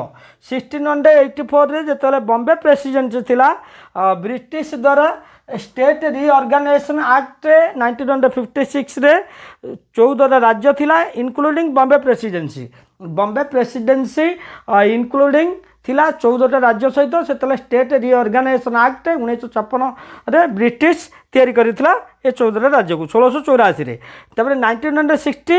1684 रे जो बॉम्बे प्रेसिडेंसी थिला ब्रिटिश द्वारा स्टेट रिऑर्गेनाइजेशन एक्ट 1956 रे 14टा राज्य थिला इंक्लूडिंग बॉम्बे प्रेसिडेंसी इंक्लूडिंग थिला 14टा राज्य सहित से स्टेट रिऑर्गेनाइजेशन एक्ट 1956 रे ब्रिटिश तैयारी करथिला ये 14टा राज्य को 1684 रे तापर 1960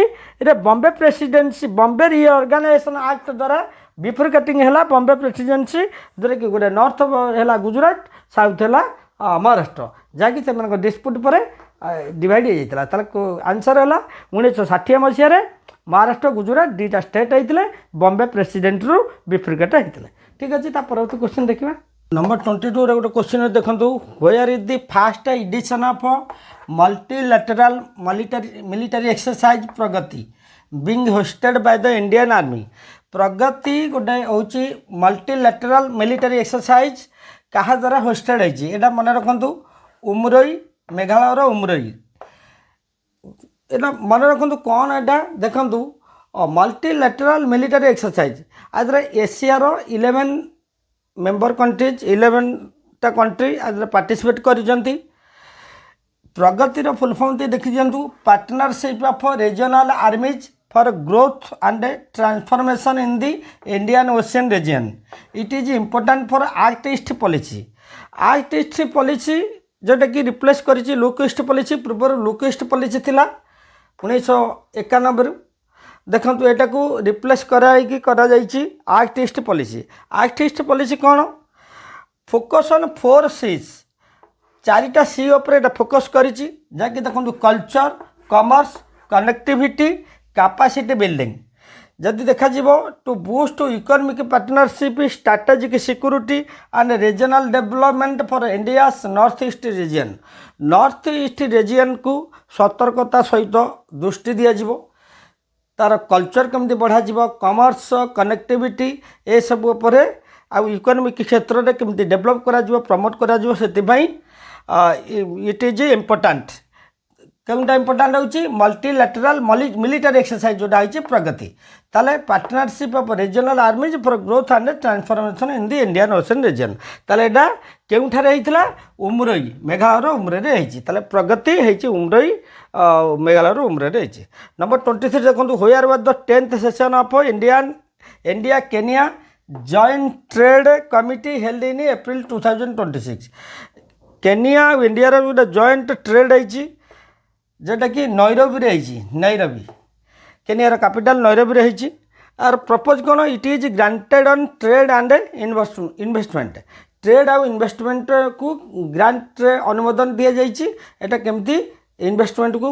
रे Bombay presidency Bombay reorganisation act द्वारा बिफ्रिकेटिंग है बॉम्बे प्रेसिडेंसी जोटा कि गोटे नॉर्थ है गुजरात साउथ है महाराष्ट्र जहाँकि से डिस्प्यूट पर डिवाइड हो जाता आंसर है 1960 मसीह महाराष्ट्र गुजरात दुटा स्टेट होते बॉम्बे प्रेसिडेंट रू बिफ्रिकेट होते ठीक अच्छे परवर्ती क्वेश्चन देखा नंबर 22 गोटे क्वेश्चन देखो where is the first edition of multilateral military exercise Pragati being hosted by the Indian army Pragati गोटे हूँ मल्टीलैटरल मिलिटरी एक्सरसाइज क्या द्वारा होस्टेड होता मन रखु उमरोई मेघालय उमरोई यहाँ मन रखु कौन यहाँ देखु मल्टीलैटरल मिलिटरी एक्सरसाइज आज एशियार 11 मेंबर कंट्रीज 11टा कंट्री आज पार्टिसिपेट करिसेंती प्रगतिर फुल फॉर्म देखी दिंतु partnership of regional armies for growth and transformation in the Indian Ocean region it is important for Act East policy जोटा कि रिप्लेस करिछि लुक ईस्ट पॉलिसी पूर्व लुक ईस्ट पॉलिसी थिला 1991 देखो यहाँ को रिप्लेस एक्ट ईस्ट पॉलिसी कौन फोकस ऑन 4 C's 4टा सी उपर फोकस करिछि जहाँकि देखो culture commerce connectivity capacity building जदि देखा to boost economic partnership strategic security and regional development for India's north east region को सतर्कता सहित दृष्टि दिज्व तार कल्चर केमती बढ़ा कॉमर्स कनेक्टिविटी ए सब उपर आउ इकोनॉमिक क्षेत्र में केमती डेवलप करा प्रमोट करा इट इज इम्पोर्टेंट କେଉଁଟା ଇମ୍ପୋର୍ଟାଣ୍ଟ ହେଉଛି ମଲ୍ଟିଲାଟେରାଲ ମିଲିଟାରୀ ଏକ୍ସରସାଇଜ୍ ଯେଉଁଟା ହେଉଛି ପ୍ରଗତି। ତାହେଲେ partnership of regional armies for growth and transformation in the Indian Ocean region. ତାହେଲେ ଏଇଟା କେଉଁଠାରେ ହେଇଥିଲା? ଉମରୋଇ, ମେଘାଳୟର ଉମରୋଇରେ ହେଇଛି। ତାହେଲେ ପ୍ରଗତି ହେଇଛି ଉମରୋଇ, ମେଘାଳୟର ଉମରୋଇରେ ହେଇଛି। ନମ୍ବର 23 ଦେଖନ୍ତୁ, where was the 10th session of India Kenya joint trade committee held in April 2026। Kenya ଆଉ ଇଣ୍ଡିଆର ଗୋଟେ ଜଏଣ୍ଟ ଟ୍ରେଡ୍ ହେଇଛି, যেটাকি নৈরবিরে হয়েছি। নৈরবি কেনিয়ার ক্যাপিটাল নৈরবিরে হয়েছি। আর প্রপোজ কোণ it is granted on trade and investment. Trade আউ ইনভেস্টমেন্ট কু গ্রান্টরে অনুমোদন দিয়ে যাইছি। এটা কেমতি ইনভেস্টমেন্ট কু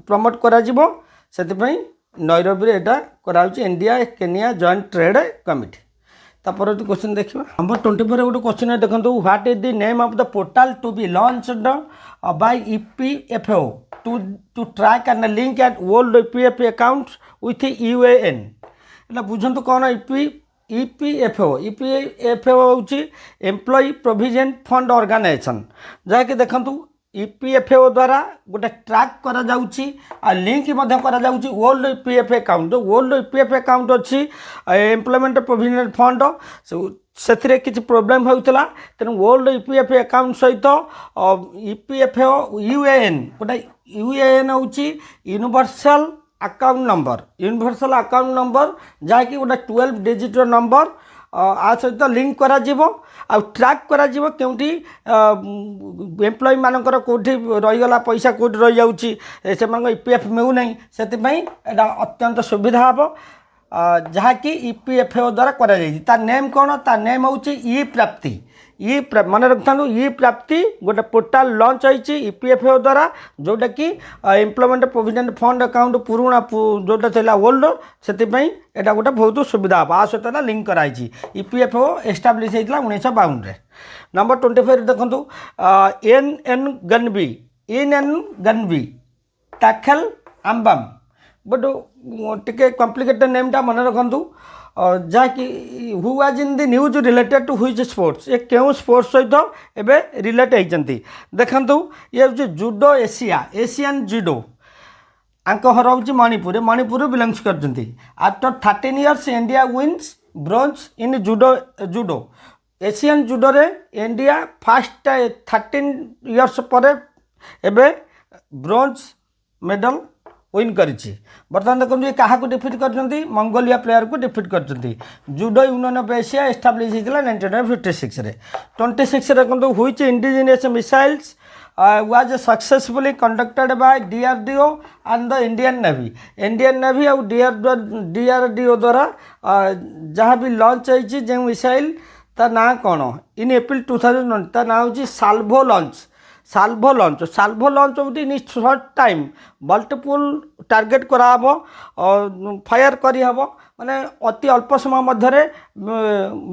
প্রমোট করা যাব, সেপাই নৈরবিরে এটা করা হচ্ছে India Kenya joint trade committee. তারপরে কোশ্চেন দেখা নম্বর 24 গোটে কোশ্চেন দেখুন, what is the name of the portal to be launched by EPFO to track and link at old EPF accounts with UAN। এটা বুঝন্তু কোন EPFO হচ্ছে এমপ্লয়ি প্রভিডেন্ট ফন্ড অর্গানাইজেশন, যাকে দেখন্তু EPFO দ্বারা গোটে ট্রাক করা যাଉଛି আর লিঙ্ক মধ্যে করা যাଉଛି ওল্ড EPF আকাউন্ট। যে ওল্ড EPF আকাউন্ট অছি এমপ্লয়মেন্ট প্রভিডেন্ট ফন্ড, ସେଥିରେ କିଛି ପ୍ରୋବ୍ଲେମ୍ ହେଉଥିଲା, ତେଣୁ ଓଲ୍ଡ EPF ଆକାଉଣ୍ଟ ସହିତ EPFO UAN, ଗୋଟେ UAN ହେଉଛି universal account number. Universal account number ଯାହାକି ଗୋଟେ 12 ଡିଜିଟ୍ର ନମ୍ବର, ଆ ସହିତ ଲିଙ୍କ କରାଯିବ ଆଉ ଟ୍ରାକ୍ କରାଯିବ କେଉଁଠି ଏମ୍ପ୍ଲୟି ମାନଙ୍କର କେଉଁଠି ରହିଗଲା, ପଇସା କେଉଁଠି ରହିଯାଉଛି, ସେମାନଙ୍କ EPF ମିଳୁନାହିଁ। ସେଥିପାଇଁ ଏଇଟା ଅତ୍ୟନ୍ତ ସୁବିଧା ହେବ, ଯାହାକି EPFO ଦ୍ୱାରା କରାଯାଇଛି। ତା ନେମ୍ କ'ଣ? ତା ନେମ୍ ହେଉଛି ଇ ପ୍ରାପ୍ତି। ମନେ ରଖିଥାନ୍ତୁ, ଇ ପ୍ରାପ୍ତି ଗୋଟେ ପୋର୍ଟାଲ ଲଞ୍ଚ ହେଇଛି EPFO ଦ୍ୱାରା, ଯେଉଁଟାକି ଏମ୍ପ୍ଲୟମେଣ୍ଟ ପ୍ରୋଭିଡେଣ୍ଟ ଫଣ୍ଡ ଆକାଉଣ୍ଟ ପୁରୁଣା ଯେଉଁଟା ଥିଲା ଓଲ୍ଡ, ସେଥିପାଇଁ ଏଇଟା ଗୋଟେ ବହୁତ ସୁବିଧା ହେବ। ଆ ସହିତ ଏଇଟା ଲିଙ୍କ କରାଯାଇଛି। EPFO ଏଷ୍ଟାବ୍ଲିଶ ହେଇଥିଲା 1952ରେ। ନମ୍ବର 25 ଦେଖନ୍ତୁ, Ngangbi Takhellambam, but ଟିକେ କମ୍ପ୍ଲିକେଟେଡ଼ ନେମ୍ଟା ମନେ ରଖନ୍ତୁ, ଯାହାକି who was in the news related to which sports. ଏ କେଉଁ ସ୍ପୋର୍ଟସ୍ ସହିତ ଏବେ ରିଲେଟ୍ ହେଇଛନ୍ତି ଦେଖନ୍ତୁ। ଇଏ ହେଉଛି ଜୁଡ଼ୋ ଏସିଆନ୍ ଜୁଡ଼ୋ। ଆଙ୍କ ଘର ହେଉଛି ମଣିପୁରରୁ ବିଲଙ୍ଗସ୍ କରିଛନ୍ତି। After 13 years India wins bronze in judo. Asian ଜୁଡ଼ୋରେ ଇଣ୍ଡିଆ ଫାର୍ଷ୍ଟ 13 years ପରେ ଏବେ ବ୍ରୋଞ୍ଜ ମେଡ଼ାଲ ୱିନ୍ କରିଛି। ବର୍ତ୍ତମାନ ଦେଖନ୍ତୁ, କାହାକୁ ଡିଫିଟ୍ କରିଛନ୍ତି? ମଙ୍ଗୋଲିଆ ପ୍ଲେୟାରକୁ ଡିଫିଟ୍ କରିଛନ୍ତି। Judo union of Asia establish ହେଇଥିଲା 1956ରେ। 26 ଦେଖନ୍ତୁ, which indigenous missiles was successfully conducted by DRDO and the Indian Navy। Indian Navy ଆଉ DRDO ଦ୍ୱାରା ଯାହା ବି ଲଞ୍ଚ ହେଇଛି ଯେଉଁ ମିସାଇଲ୍, ତା ନାଁ କ'ଣ? ଇନ୍ ଏପ୍ରିଲ 2001 ତା ନାଁ ହେଉଛି ସାଲ୍ଭୋ ଲଞ୍ଚ। ସାଲ୍ଭୋ ଲଞ୍ଚ ହେଉଛି in short time multiple target କରାହେବ, ଫାୟାର କରିହେବ, ମାନେ ଅତି ଅଳ୍ପ ସମୟ ମଧ୍ୟରେ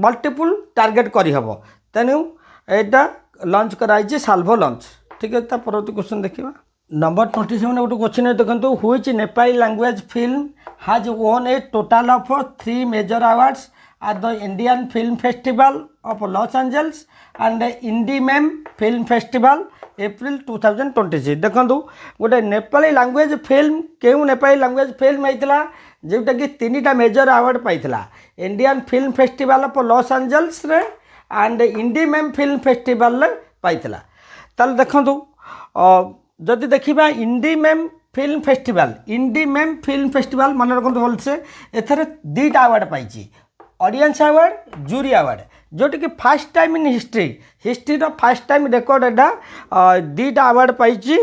ମଲ୍ଟିପୁଲ୍ ଟାର୍ଗେଟ୍ କରିହେବ। ତେଣୁ ଏଇଟା ଲଞ୍ଚ କରାଯାଇଛି ସାଲ୍ଭୋ ଲଞ୍ଚ। ଠିକ୍ ଅଛି, ତା ପରବର୍ତ୍ତୀ କ୍ୱେଶ୍ଚନ୍ ଦେଖିବା। ନମ୍ବର 27 ଗୋଟେ କ୍ୱେଶ୍ଚନ୍ ଦେଖନ୍ତୁ, which Nepali language film has one A total of 3 major awards at the Indian Film Festival of Los Angeles and IndieMem Film Festival April 2026। ଦେଖନ୍ତୁ, ଗୋଟେ ନେପାଳୀ ଲାଙ୍ଗୁଏଜ୍ ଫିଲ୍ମ, କେଉଁ ନେପାଳୀ ଲାଙ୍ଗୁଏଜ୍ ଫିଲ୍ମ ହେଇଥିଲା ଯେଉଁଟାକି 3ଟା ମେଜର ଆୱାର୍ଡ଼ ପାଇଥିଲା? Indian film festival of Los ଆଞ୍ଜେଲସ୍ରେ ଆଣ୍ଡ IndieMem ଫିଲ୍ମ ଫେଷ୍ଟିଭାଲରେ ପାଇଥିଲା। ତାହେଲେ ଦେଖନ୍ତୁ, ଯଦି ଦେଖିବା IndieMem ଫିଲ୍ମ ଫେଷ୍ଟିଭାଲ ମନେ ରଖନ୍ତୁ ଭଲସେ, ଏଥିରେ 2ଟା ଆୱାର୍ଡ଼ ପାଇଛି, ଅଡ଼ିଏନ୍ସ ଆୱାର୍ଡ଼, ଜୁରି ଆୱାର୍ଡ଼, ଯେଉଁଟାକି ଫାର୍ଷ୍ଟ ଟାଇମ୍ ଇନ୍ ହିଷ୍ଟ୍ରିର ଫାର୍ଷ୍ଟ ଟାଇମ୍ ରେକର୍ଡ଼ ଏଇଟା 2ଟା ଆୱାର୍ଡ଼ ପାଇଛି,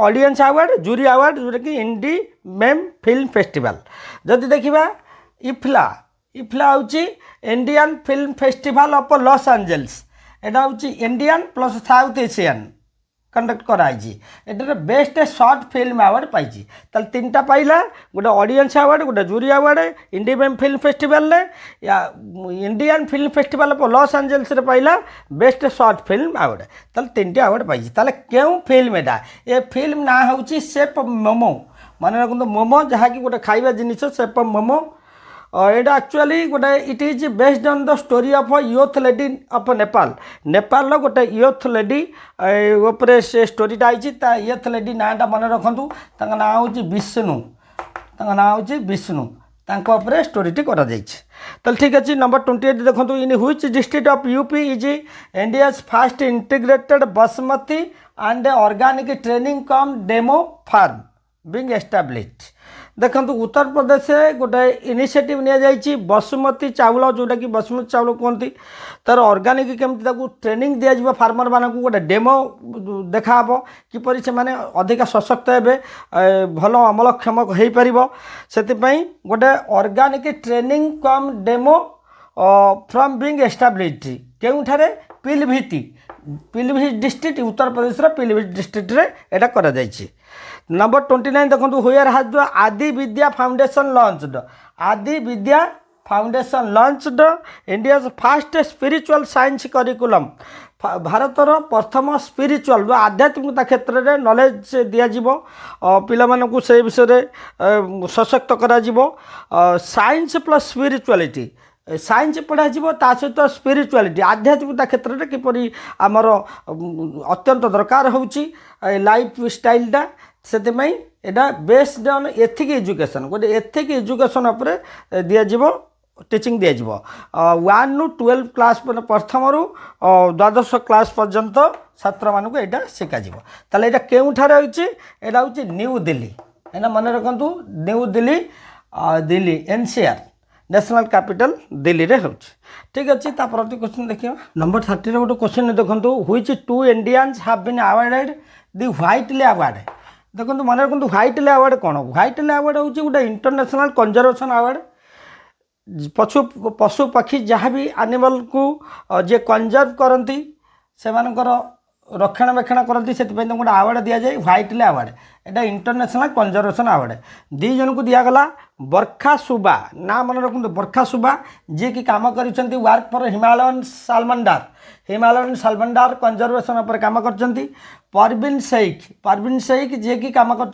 ଅଡ଼ିଏନ୍ସ ଆୱାର୍ଡ଼, ଜୁରି ଆୱାର୍ଡ଼, ଯେଉଁଟାକି IndieMem ଫିଲ୍ମ ଫେଷ୍ଟିଭାଲ। ଯଦି ଦେଖିବା ଇଫ୍ଲା ହେଉଛି Indian film festival of Los Angeles, এটা হচ্ছে Indian plus South Asian conduct କରାଯାଇଛି। ଏଠାରେ ବେଷ୍ଟ ସର୍ଟ ଫିଲ୍ମ ଆୱାର୍ଡ଼ ପାଇଛି। ତାହେଲେ 3ଟା ପାଇଲା, ଗୋଟେ ଅଡ଼ିଏନ୍ସ ଆୱାର୍ଡ଼, ଗୋଟେ ଜୁରି ଆୱାର୍ଡ଼ IndieMem ଫିଲ୍ମ ଫେଷ୍ଟିଭାଲରେ, Indian film festival of Los ଆଞ୍ଜେଲସ୍ରେ ପାଇଲା ବେଷ୍ଟ ସର୍ଟ ଫିଲ୍ମ ଆୱାର୍ଡ଼। ତାହେଲେ 3ଟି ଆୱାର୍ଡ଼ ପାଇଛି। ତାହେଲେ କେଉଁ ଫିଲ୍ମ ଏଇଟା? ଏ ଫିଲ୍ମ ନାଁ ହେଉଛି ସେପ୍ ଅଫ୍ ମୋମୋ। ମନେ ରଖନ୍ତୁ, ମୋମୋ ଯାହାକି ଗୋଟେ ଖାଇବା ଜିନିଷ, ସେପ୍ ଅଫ୍ ମୋମୋ। এটা actually गोटे it is based on the story of a youth lady of Nepal Nepal गोटे यूथ लेडी उपरे से स्टोरीटा आई यूथ लेडी नाटा मन रखु ना हूँ विष्णु ना हूँ विष्णु तांको स्टोरीटी करा तो ठीक अच्छे नंबर 28 देखो in which district of UP is India's first integrated basmati and organic training cum demo farm being established देखो उत्तर प्रदेश गोटे इनिशिएटिव नि बासुमती चाउल जोटा कि बासुमती चाउल कहते तार ऑर्गेनिक केमती ट्रेनिंग दिज्व फार्मर मानक गोटे डेमो देखा किपर से माने अधिक सशक्त हे भल अमलक्षम हो पार से गोटे organic training cum demo from being established केउठारे पीलीभीत डिस्ट्रिक्ट उत्तर प्रदेश पीलीभीत डिस्ट्रिक्ट रे एटा करा जायछि। नंबर 29 देखो हुयर हैज द आदि Vidya foundation launched Adi Vidya foundation launched India's first spiritual science curriculum भारतर प्रथम स्पिरिचुअल जो आध्यात्मिकता क्षेत्र में नॉलेज दिज्व पिला से विषय सशक्त करा साइंस प्लस स्पिरिचुअलिटी साइंस पढ़ा ता सहित स्पिरिचुअलिटी आध्यात्मिकता क्षेत्र में किपर आमर अत्यंत दरकार होची लाइफ स्टाइलटा से बेस्ड ऑन एथिक एजुकेशन गोटे एथिक एजुकेशन उपर दिज्व टीचिंग दिज्व 1 ରୁ 12 क्लास प्रथम रू द्वादश क्लास पर्यंत छात्र मानक यहाँ शिखाଯିव ताले यहाँ केउठारे होची एटा होची न्यू दिल्ली एना मन रखु new Delhi Delhi NCR national capital Delhi रे होची ठीक अच्छे परवर्ती क्वेश्चन देखिए नंबर 30 गोटे क्वेश्चन देखो which 2 Indians have been awarded the Whitley award देखो मन रखु व्हाइटली अवार्ड कौन व्हाइटली अवार्ड हूँ गोटे इंटरनेशनल कंजर्वेशन अवार्ड पशु पक्षी जहाँ भी एनिमल को जे कंजर्व करती से रक्षणाबेक्षण करती से गोटे आवार्ड दि जाए व्हाइटली अवार्ड एटा इंटरनेशनल कंजर्वेशन अवार्ड दी जन को दिगला बरखा सुबा ना मन रखु बरखा सुबा जी की काम कर वर्क फॉर हिमालयन सालमंडार कंजर्वेशन पर काम कर परवीन शेख जी की काम कर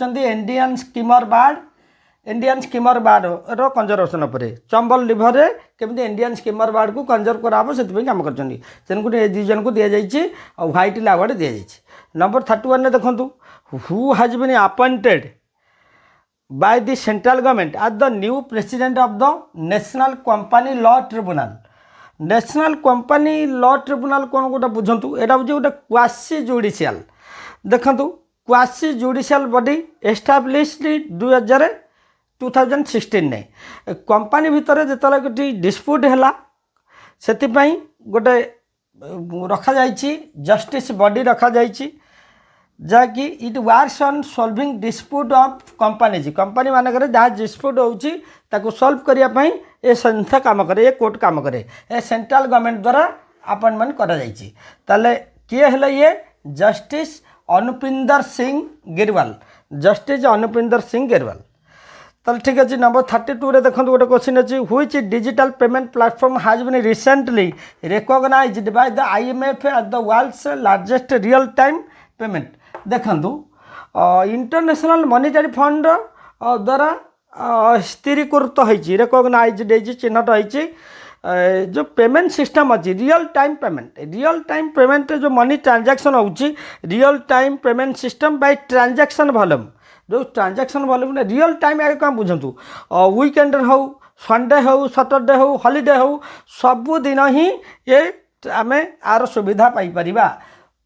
इंडियन स्कीमर बार्ड रो कंजर्वेशन पर चंबल लिभर रे केमती इंडियन स्कीमर बार्ड को कंजर्व कराब से काम कर दी जन को दि जाइए व्हाइटली अवार्ड दि जाइए नंबर 31 देखु who has been appointed by the central government as the new president of the national company law tribunal national company law tribunal कौन गोटे बुझंतु एटा बुझे गोटे क्वासी जुडिशियल देखंतु क्वासी जुडिशियल बॉडी एस्टाब्लिश्ड 2016 ने कंपनी भितर जिते डिस्प्यूट है से गोटे रखा जाइए जस्टिस बॉडी रखा जाइए जहाँकि it works on solving dispute of company मानक जहाँ डिस्प्यूट होची सॉल्व करने ये संस्था काम करे ये कोर्ट काम करे ये सेंट्रल गवर्नमेंट द्वारा अपॉइंटमेंट करा जाइए ताले किए हेले ये जस्टिस अनुपिंदर सिंह गिरवाल तो ठीक अच्छे नंबर 32 देखो गोटे क्वेश्चन अच्छी which digital payment platform has been recently recognised by the IMF as the world's largest real time payment देखु इंटरनेशनल मॉनेटरी फंड द्वारा स्थिरीकृत होती रिकॉग्नाइज्ड चिन्हट होती जो पेमेंट सिस्टम अच्छी रियल टाइम पेमेंट जो मनी ट्रांजैक्शन होची real time payment system by transaction volume जो ट्रांजैक्शन वॉल्यूम रियल टाइम आगे क्या बुझंतु वीकेंड हो संडे हो सैटरडे हो हॉलिडे हो सबुदिन ही ये आम आर सुविधा पाइपर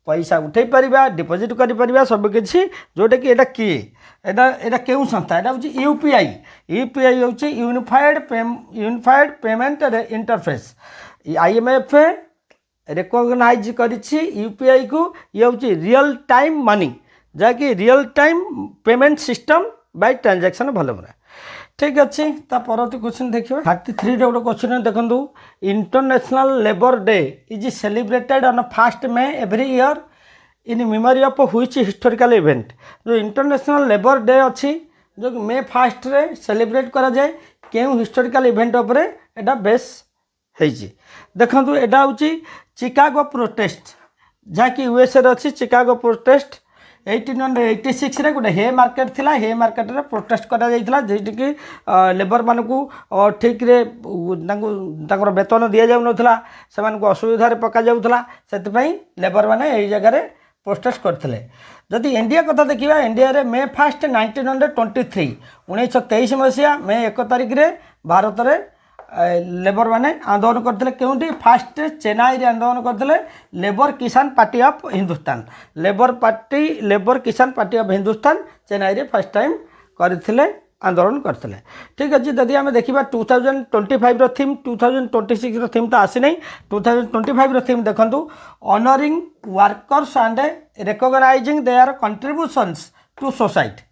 पैसा उठे पारिबा डिपॉजिट करि परिबा सब किछि जोटा कि एटा किए एटा केउ संस्था एटा होची यूपीआई होची unified payment interface IMF recognise करिछि यूपीआई को ये होची रियल टाइम मनी जहाँकि real time payment system by transaction volume ठीक अच्छे परवर्ती क्वेश्चन देखिए 33 गोटे क्वेश्चन देखो international labour day is celebrated on 1 May every year in memory of which historical event जो इंटरनेशनल लेबर डे अच्छी जो May 1 रे सेलिब्रेट करा जाए केउ हिस्टोरिकल इवेंट उपर एटा बेस होइछि देखंतु एटा होछि चिकागो प्रोटेस्ट जहाँकि USA रे अच्छी चिकागो प्रोटेस्ट 1886 गोटे हे मार्केट थिला हे मार्केट रे प्रोटेस्ट करा जाइथिला जेटिकी लेबर मानकू ठीक रे तांकर वेतन दिया जाउ नथिला सेमानकू असुविधा रे पका जाउथला सेति पई लेबर माने एई जगह रे प्रोटेस्ट करथिले। जदि इंडिया कथा देखिबा इंडिया रे मे 1 1923 1923 मसिया मे 1 तारिख रे भारत रे लेबर माने आंदोलन करते क्योंकि फास्ट चेन्नई आंदोलन करते लेबर किसान पार्टी ऑफ हिंदुस्तान लेबर किसान पार्टी ऑफ हिंदुस्तान चेन्नई रे फर्स्ट टाइम करथिले आंदोलन करते। ठीक अच्छे जदि आम देखा 2025 थीम 2026 थीम तो आसी नहीं 2025 थीम देखु honouring workers and recognising their contributions to society.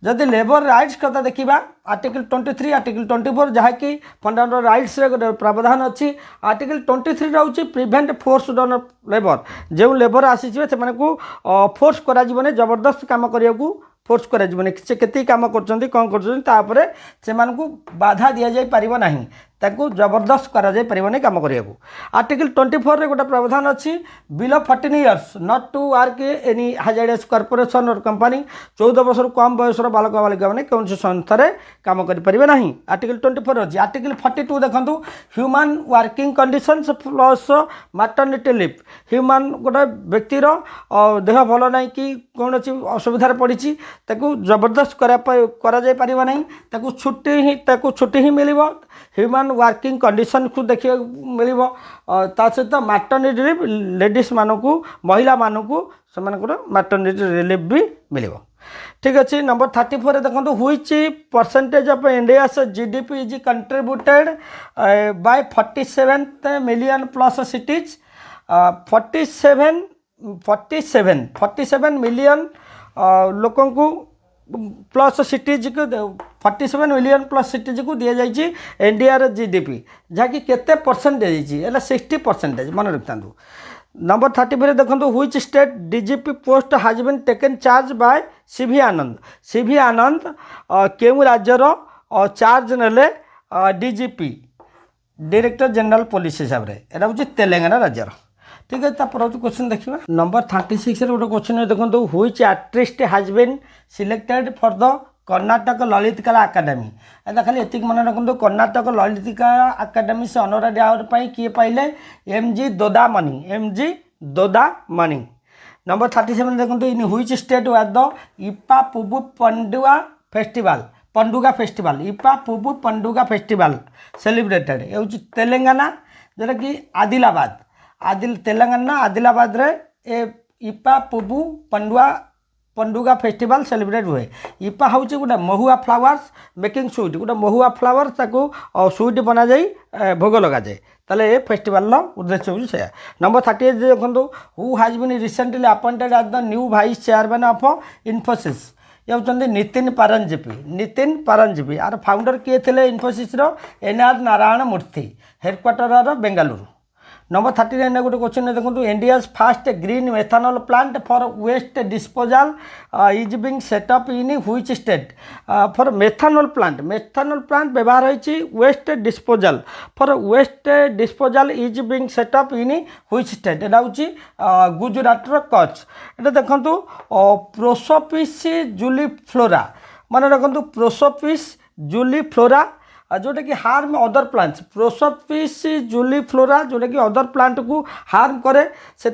जदि लेबर राइट्स कथा देखा आर्टिकल 23 आर्टिकल 24 जहाँकि फंडामेंटल राइट्स गोटे प्रावधान अच्छी आर्टिकल 23 रोचे प्रिभेंट फोर्स ऑन लेबर जो लेबर आसी से फोर्स करा जबरदस्त काम करने को फोर्स करा से केते काम कर कौन कर बाधा दि जापर ना ताकू जबरदस्त करा जाय परिबने काम करिया को। आर्टिकल 24 रे गोटा प्रावधान अच्छी below 14 years not to work any hazardous corporation और कंपनी 14 वर्ष कम बयसर बालक बालिका मैंने कौन संस्था रे काम करि परिबे नहीं। आर्टिकल 24 अच्छी आर्टिकल 42 देखंतु human working conditions plus maternity leave human गोटे व्यक्तिर देह भल ना कि कौन असुविधार पड़ी जबरदस्त करा जाय परिबे नहीं ताकू छुट्टी ही मिलिबो ह्यूमन वर्किंग कंडीशन को देखिए मिल सहित मैटरनिटी रिलीफ लेडीज मानू महिला मानू से मैटरनिटी रिलीफ भी मिल। ठीक अच्छे नंबर 34 देखो which percentage of India GDP is contributed bye 47 million plus cities 47 million लोकों को प्लस सिटीज को 47 मिलियन प्लस सिटीज को दि जाइए इंडिया रे जीडीपी जहाँकि केते परसेंट दे 60% मन रखता। नंबर 35 देखो which state DGP post has been taken charge by CV Anand केउ राज्यर चार्ज नेले डीजीपी डायरेक्टर जनरल पुलिस हिसाब से यहाँ हूँ तेलंगाना राज्यर। ठीक है क्वेश्चन देखिए नंबर 36 गोटे क्वेश्चन देखो which artist has been selected for the Karnataka Lalit Kala Akademi एटा खाली एतिक मन रखु कर्नाटक ललित कला अकादमी से ऑनररी आवर किए पाइले एमजी दोदामणि। नंबर 37 देखो in which state was the Ippa Pubu Panduga festival Ippa Pubu Panduga festival celebrated ये हूँ तेलंगाना जोटा कि तेलंगाना आदिलाबाद रे ए इपा पुबु पंडुगा फेस्टिवल सेलिब्रेट हुए। इपा हूँ गोटे महुआ फ्लावर्स मेकिंग स्वीट गोटे महुआ फ्लावर्स ताको स्वीट बना जाए भोग लगा जाए ताले ए फेस्टिवल उद्देश्य हूँ से। नंबर 38 देखो who has been recently appointed as the new vice chairman of Infosys ये होती नितिन पारंजीवी आर फाउंडर किए थे Infosys NR Narayana Murthy headquarter Bengaluru. Number 39 गोटे क्वेश्चन देखो India first green methanol plant for waste disposal is being set up in which state for methanol plant व्यवहार होती waste disposal for waste disposal is being set up in which state यहाँ हूँ गुजरात कच्छ। ये देखो प्रोसोपिस जूलीफ्लोरा मन रखु प्रोसोपिस जूलीफ्लोरा जोटा कि हार्म अदर प्लांट्स प्रोसोपिस जूलीफ्लोरा जोटा कि अदर प्लांट को हार्म करे से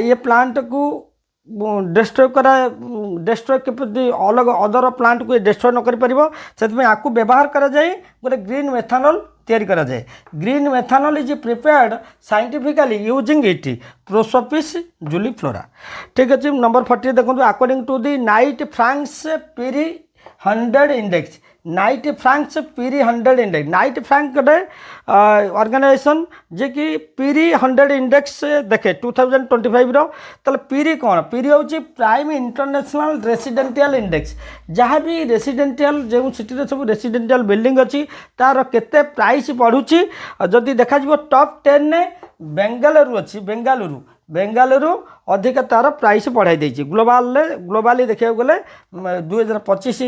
ये प्लांट को डिस्ट्रॉय के अलग अदर प्लांट को डिस्ट्रॉय न कर आपको व्यवहार करा जाए गोटे ग्रीन मेथानल तैयारी करा जाए। Green methanol is prepared scientifically using it prosopis juliflora. ठीक अच्छे नंबर 40 देखो according to the Knight Frank's PIRI 100 index Knight Frank गोटे ऑर्गेनाइजेशन जे कि पीरी 100 इंडेक्स देखे 2025 ताले पीरी कौन पीरी हूँ प्राइम इंटरनेशनल रेसिडेंटियल इंडेक्स जहाँ भी रेसिडेंटियल जो सिटी सब रेसिडेंटियल बिल्डिंग अच्छी तार केते प्राइस बढ़ुची जदि देखा टॉप 10 ने बेंगालुरु अच्छी बेंगालुरु अधिक तार प्राइस बढ़ाई देछि ग्लोबाली देखा गले 2025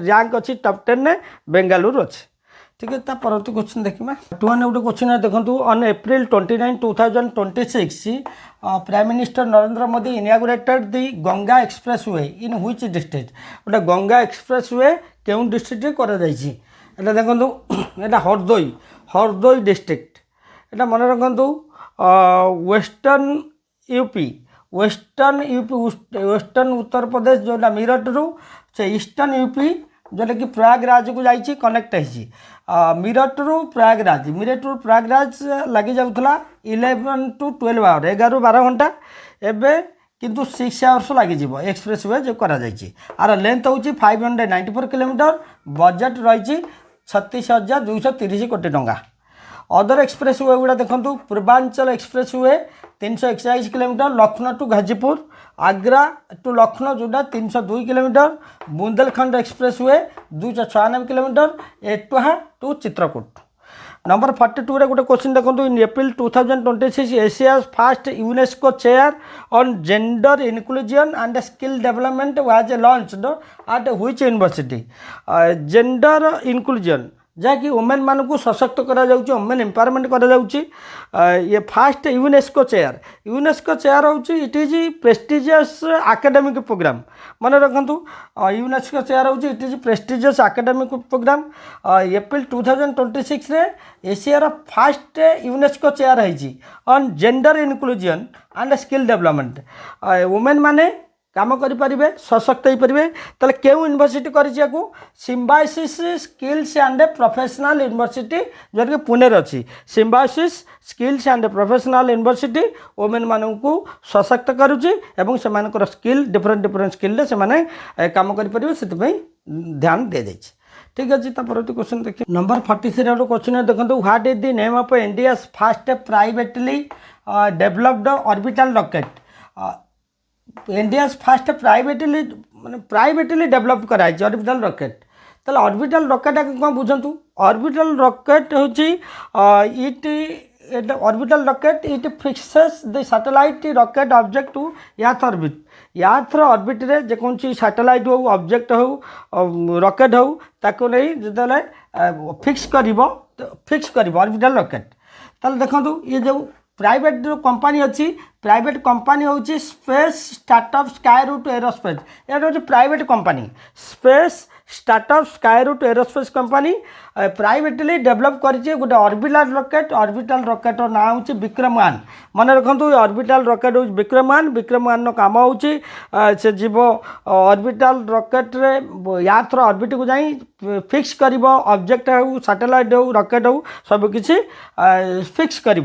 रैंक अच्छी टॉप 10 ने बेंगालुरु अच्छी। ठीक है परवर्ती क्वेश्चन देखिए टू गोटे क्वेश्चन देखो on April 29 2026 prime minister Narendra Modi inaugurated the Ganga express way in which district गोटे गंगा एक्सप्रेस वे केउं डिस्ट्रिक्ट करा जायछि एटा देखो एटा हरदोई डिस्ट्रिक्ट एटा मन रखु वेस्टर्न उत्तर प्रदेश जोटा मीरठ रु से ईस्टर्न यूपी जोटा कि प्रयागराज को जाइए कनेक्ट है मीरठ रु प्रयागराज लगी जाऊला 11 to 12 आवर 11 ରୁ 12 घंटा एवं किंतु 6 आवर्स लगे एक्सप्रेस वे जो करा आर लेंथ हूँ 594 किलोमीटर बजेट रही 36,230 कोटी टंका अदर एक्सप्रेस वे गुड़ा देखो Purvanchal expressway 341 kilometre Lucknow to Ghazipur Agra to Lucknow जोड़ा 302 kilometre Bundelkhand expressway 296 kilometre Etawah to Chitrakoot number 42 रे गोटे क्वेश्चन देखो in April 2026 Asia's first UNESCO chair on gender inclusion and skill development was launched at which university gender inclusion जहाँकि वुमेन मान को सशक्त करा वुमेन एम्पावरमेंट करा ये फास्ट यूनेस्को चेयर हूँ it is prestigious academic programme मन रखु यूनेस्को चेयर हूँ it is prestigious academic programme April 2026 रे एशियार फास्ट यूनेस्को चेयर है on gender inclusion and skill development women माने काम करें सशक्त हो पारे तेल क्यों यूनिवर्सिटी कर symbiosis skills and professional university जो कि पुणे अच्छी symbiosis skills and professional university women मानू सशक्त करुच्ची से स्किल डिफरेंट स्किल से काम करें से ध्यान दि जाए ठीक अच्छे परवर्ती क्वेश्चन देखिए नंबर 43 गोटे क्वेश्चन देखो what is the name of India first privately developed orbital rocket India first privately develop कराई ऑर्बिटल रॉकेट तो ऑर्बिटल रॉकेट कौन बुझंतु ऑर्बिटल रॉकेट हूँ it orbital rocket it fixes the satellite rocket object to its orbit रे जेकोसी सैटेलाइट हो ऑब्जेक्ट हो रॉकेट हो ताको नहीं जो फिक्स कर ऑर्बिटल रॉकेट ताल देखो ये जो प्राइवेट जो कंपनी अच्छी प्राइवेट कंपनी हूँ स्पेस स्टार्टअप स्काईरूट एरोस्पेस यहाँ हूँ private company space startup Skyroot aerospace company privately develop करिए गोटे ऑर्बिटल रॉकेट ना हूँ विक्रम-1 मन रखु ऑर्बिटल रॉकेट हूँ विक्रम-1 काम हूँ से जीव ऑर्बिटल रॉकेट रे याथ ऑर्बिट को जाई फिक्स कर ऑब्जेक्ट हो सैटेलाइट हो रॉकेट हो सबकि फिक्स कर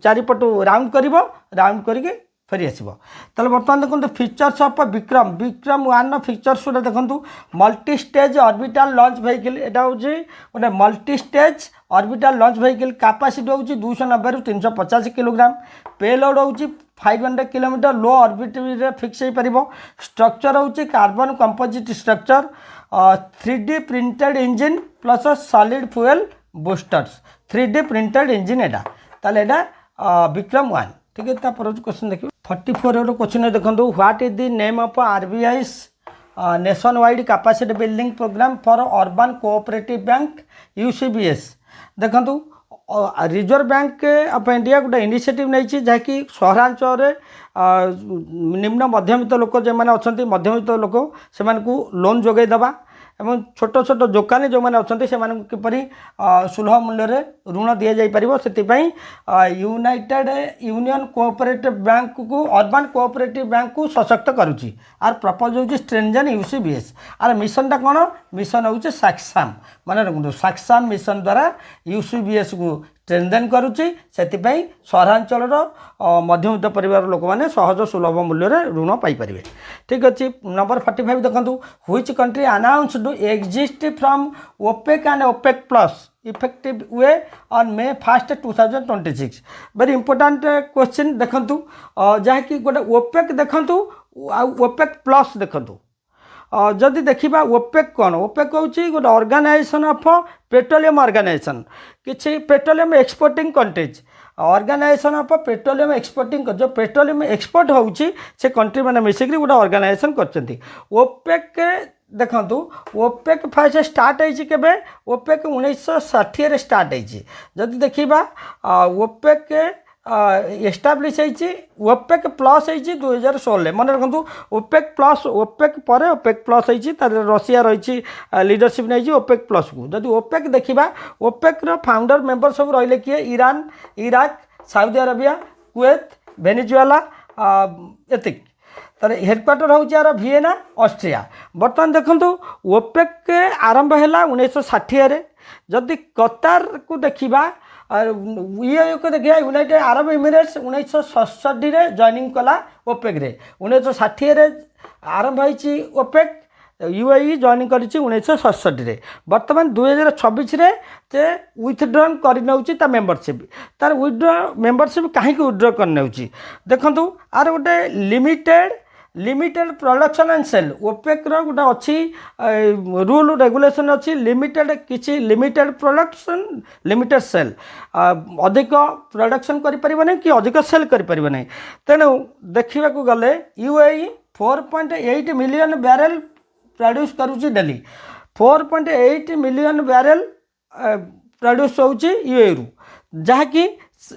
चारिपटू राउंड करके फेरी आसो तेल बर्तमान देखो फीचर्स ऑफ विक्रम-1 फीचर्स गुड़ा देखो multi stage orbital launch vehicle यहाँ हूँ गोटे multi stage orbital launch vehicle capacity हूँ 290 ରୁ 350 किलोग्राम पेलोड हूँ 500 किलोमीटर लो ऑर्बिट रे फिक्स हो पार स्ट्रक्चर हूँ carbon composite structure 3D printed engine plus solid fuel boosters 3D printed engine यहाँ विक्रम-1 ठीक है परवर्ती क्वेश्चन देखिए 44 गोटे क्वेश्चन देखो what is the name of RBI nationwide capacity building programme for urban cooperative bank UCBs देखो रिजर्व बैंक ऑफ इंडिया गोटे इनिशिएटिव नहीं जहाँकि सहरांचल निम्न मध्यमित लोक जो मैंने अच्छा मध्यमित लोक से लोन जोगेदेवा एवं छोट छोट दोकानी जो मैंने अच्छा से किपरि सुलभ मूल्य ऋण दि जापर से यूनाइटेड यूनियन कोऑपरेटिव बैंक को अर्बन कोऑपरेटिव बैंक को सशक्त करुच्ची आर प्रपोज हूँ स्ट्रेंजन यूसीबीएस आर मिशनटा कौन मिशन हूँ साक्साम माने रखो साक्साम मिशन द्वारा यूसीबीएस को स्ट्रेंथन करुच्ची से सहरांचल मध्यमित परिवार लोक मैंने सहज सुलभ मूल्य ऋण पाइपर ठीक अच्छे नंबर 45 देखो which country announced exit from OPEC and OPEC plus effective way on May 1, 2026 very important question देखु जहाँकि गोटे ओपेक देखु ओपेक प्लस देखु जदि देखा ओपेक कौन ओपेक हूँ गोटे ऑर्गेनाइजेशन ऑफ पेट्रोलियम ऑर्गेनाइजेशन किसी petroleum exporting countries organisation of petroleum exporting जो पेट्रोलियम एक्सपोर्ट होची से कंट्री मैंने मिसिक गोटे ऑर्गेनाइजेशन कर ओपेक देखु ओपेक फास्ट स्टार्ट होबे ओपेक 1960 स्टार्ट होदी देखा ओपेक एस्टाब्लीश ओपेक प्लस हो 2016 मन रखु ओपेक प्लस ओपेक पर ओपेक प्लस रशिया रही लीडरशिप नहीं ओपेक प्लस को जदि ओपेक देखा ओपेक फाउंडर मेंबर सब रही किए Iran Iraq Saudi Arabia Kuwait Venezuela एतिक तर हेडक्वार्टर हूँ यार वियना ऑस्ट्रिया बर्तमान देखु ओपेक आरंभ है 1960 जदि कतार को देखा ये को देखिए यूनाइटेड अरब एमिरेट्स 1967 जॉइनिंग कला ओपेक रे 1960 आरंभ होती ओपेक यूएई जॉइनिंग कर 1967 बर्तमान 2026 से विथड्रन कर मेंबरशिप तार विथड्र मेंबरशिप कहीं विथड्र कर देखु आर गोटे limited production and sale OPEC गोटे अच्छी रूल रेगुलेशन अच्छी लिमिटेड किसी लिमिटेड प्रोडक्शन लिमिटेड सेल अधिक प्रोडक्शन करें कि अधिक सेल करें तेणु देखा गले यूएई 4.8 मिलियन बैरेल प्रोड्यूस करुच्ची डेली 4.8 मिलियन बैरेल प्रोड्यूस होची यूएई रु जहाँकि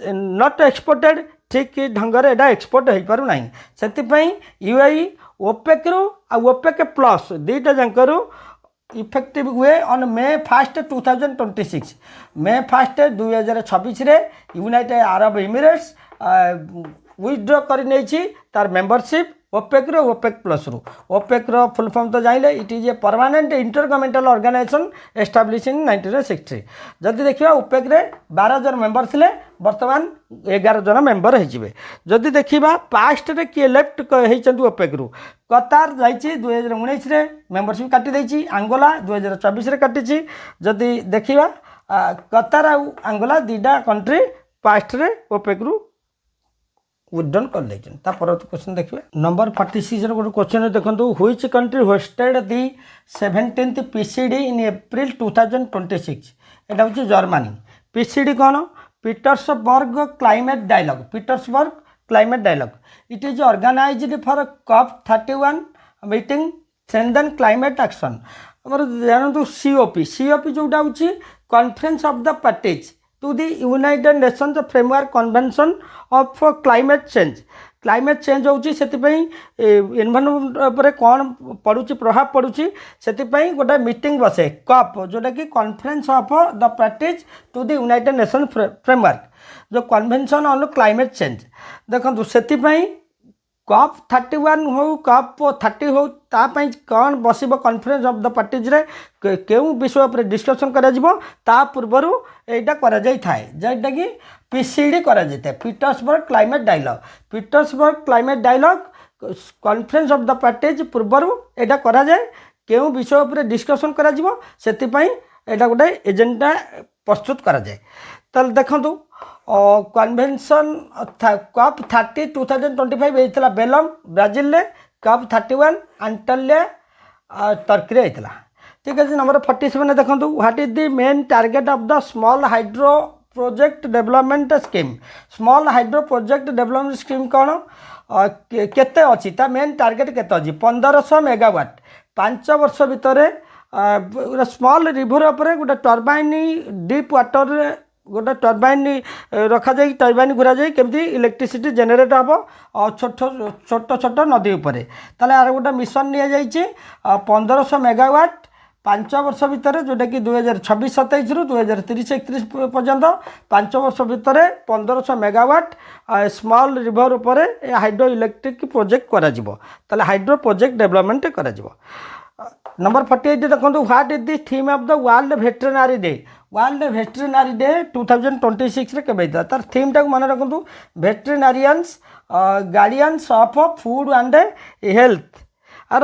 नॉट एक्सपोर्टेड ठीक ढंग से यहाँ एक्सपोर्ट हो पार ना से यूएई ओपेक रु ओपेक प्लस दुईटा जाकर इफेक्टिव हुए on May 1 2026 May 1 2026 United Arab Emirates withdraw कर तार मेंबरशिप ओपेक रो ओपेक प्लस रु ओपेक रो फुल फॉर्म तो जाइले it is a permanent intergovernmental organisation establish in 1960 जदि देखिए ओपेक रे 12 जन मेंबर थिले वर्तमान 11 जन मेंबर होइजिबे जदि देखिबा पास्ट रे की इलेक्ट होइचंतु ओपेक रु कतार जाइछि 2019 रे मेंबरशिप काटी दैछि अंगोला 2024 रे काटिछि जदि देखिबा कतार आ अंगोला दीटा कंट्री पास्ट रे ओपेक रु विथड्रन कर देता परवर्त क्वेश्चन देखिए नंबर 46 गोटे क्वेश्चन देखो which country hosted the 17th PCD in April 2026 एटा हूँ जर्मनी पीसीडी कौन Petersberg climate dialogue Petersberg climate dialogue it is organised for COP31 meeting strengthen climate action आम जानतु सीओपी जोटा हूँ conference of the parties to the United Nations framework convention of climate change होची एनवायरनमेंट कौन पड़ुची प्रभाव पड़ुची से गोटे मीटिंग बसे कप जोटा कि conference of the parties to the United Nation framework जो कन्वेंशन ऑन क्लाइमेट चेंज देखो से COP31 हो COP30 हो तापाई कौन बस कॉन्फ्रेंस ऑफ द पार्टीज रे केउ विषय पर डिस्कशन करा जिवो ता पूर्वरु एटा करा जाई थाए जेटा कि पीसीडी करा जाते Petersberg climate dialogue conference of the parties पूर्वरु एटा करा जाए केउ विषय पर डिस्कशन करा जिवो सेति पई एटा गोटे एजेंडा प्रस्तुत करा जाए तल देखंतु कन्वेंशन COP30 2025 होता बेलम ब्राजिल रे COP31 आंटालिया टर्की होता ठीक है नंबर 47 देखो what is the main target of the small hydro project development scheme small hydro project development scheme कौन केते अच्छी ता मेन टारगेट केते अच्छी 1500 मेगावाट 5 वर्ष भितर स्मॉल रिवर उपर गोटे टर्बाइन डीप वाटर गोटे टर्बाइन रखा जाए टर्बाइन घुरा जाए केमती इलेक्ट्रिसिटी जेनेरेट हम छोट छोट छोट नदी उपर ताले आर गोटे मिशन नि जाइए 1500 मेगावाट 5 वर्ष भितर जोटा कि 2026-27 रु 2030-31 पर्यंत 5 वर्ष भितर 1500 मेगावाट स्मॉल रिवर उपर हाइड्रो इलेक्ट्रिक प्रोजेक्ट करा हाइड्रो प्रोजेक्ट डेवलपमेंट करा नंबर 48 देखो what is the theme of the world veterinary day 2026 रे केबे था तार थीम टाक मन रखु veterinarians guardians of food and health आर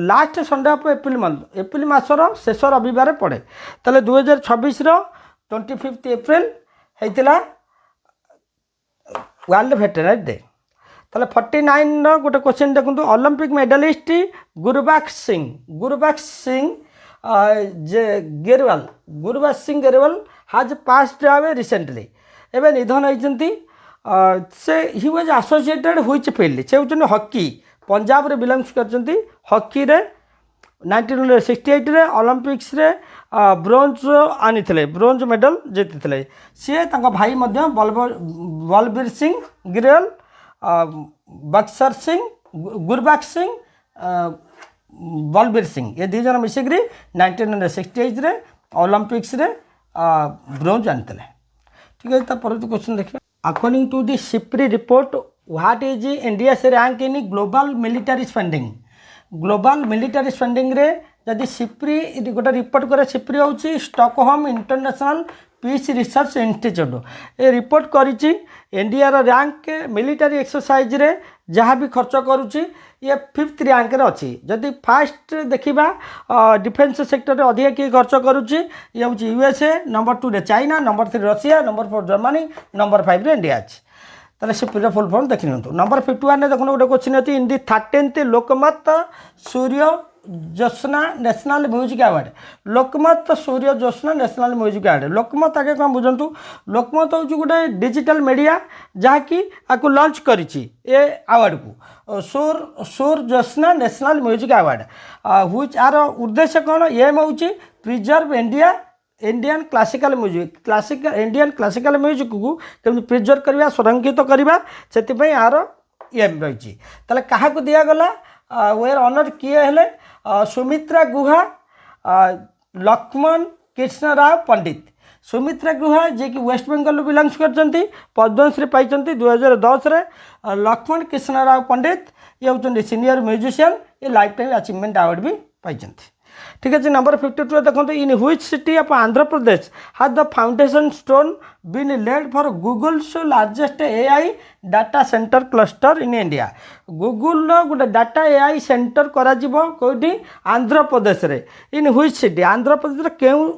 लास्ट संडे ऑफ एप्रिल मासर शेष रविवार पड़े ताले 2026 25 एप्रिल होता वर्ल्ड वेटरनरी डे ताले 49 गोटे क्वेश्चन देखो ओलंपिक मेडलिस्ट गुरबख्श सिंह गुरबख्श सिंह गेरवाल हाज पास्ड अवे रिसेंटली एवं निधन होती से he was associated which field से होती हॉकी पंजाब रे बिलोंग्स करछंती हॉकी रे 1968 रे ओलंपिक्स रे ब्रोंज आनी ब्रोंज मेडल जीति सी भाई बलबीर सिंह गिरेल बक्सर सिंह गुरबाक्ष सिंह बलबीर सिंह ये दी जन मिसिक 1968 रे ओलंपिक्स रे ब्रोंज आनी ठीक है। परवर्ती क्वेश्चन देखिए according to the SIPRI report what is India's rank in global military spending global military spending रे जदि सिप्री गोटे रिपोर्ट करे सिप्री हूँ Stockholm international peace research institute ये रिपोर्ट करिछि इंडिया रो रैंक मिलिटरी एक्सरसाइज रे जहाँ भी खर्च करुच्ची ये 5th रैंक रे अच्छी जदि फास्ट देखा डिफेन्स सेक्टर अधिक किए खर्च करुच्ची ये हूँ यूएसए नंबर 2 रे China number 3 Russia number 4 Germany number 5 रे इंडिया अच्छी ताले से पूरा फुल फॉर्म देखि नियंतु नंबर 51 ने देखो गोटे क्वेश्चन अछि इन दी 13th लोकमत सूर्य ज्योत्सना नेशनल म्यूजिक अवार्ड लोकमत सूर्य ज्योत्सना नेशनल म्यूजिक अवार्ड लोकमत आगे कौन बुझंतु लोकमत हूँ गोटे डिजिटल मीडिया जहाँकि आपको लॉन्च करिछि ए अवार्ड को Surya Jyotsna national music award which are उद्देश्य कौन एम हूँ preserve Indian classical music Indian classical music को केमि प्रिजर्व करवा संरक्षित करवा से आर एम रही ताले क्या दिगला वेयर ऑनर किए हेले सुमित्रा गुहा लक्ष्मण कृष्ण राव पंडित सुमित्रा गुहा जी कि वेस्ट बेंगल बिलंग्स करछंती पद्मश्री पाई 2010 रे लक्ष्मण कृष्ण राव पंडित ये होचंती सीनियर म्यूजिशियन ये लाइफ टाइम अचीवमेंट अवार्ड भी पाई ठीक है। नंबर 52 देखो in which city of Andhra Pradesh has the foundation stone been laid for Google's largest AI data centre cluster in India Google गोटे डाटा एआई सेंटर करा कौटी आंध्र प्रदेश रे in which city Andhra Pradesh केउ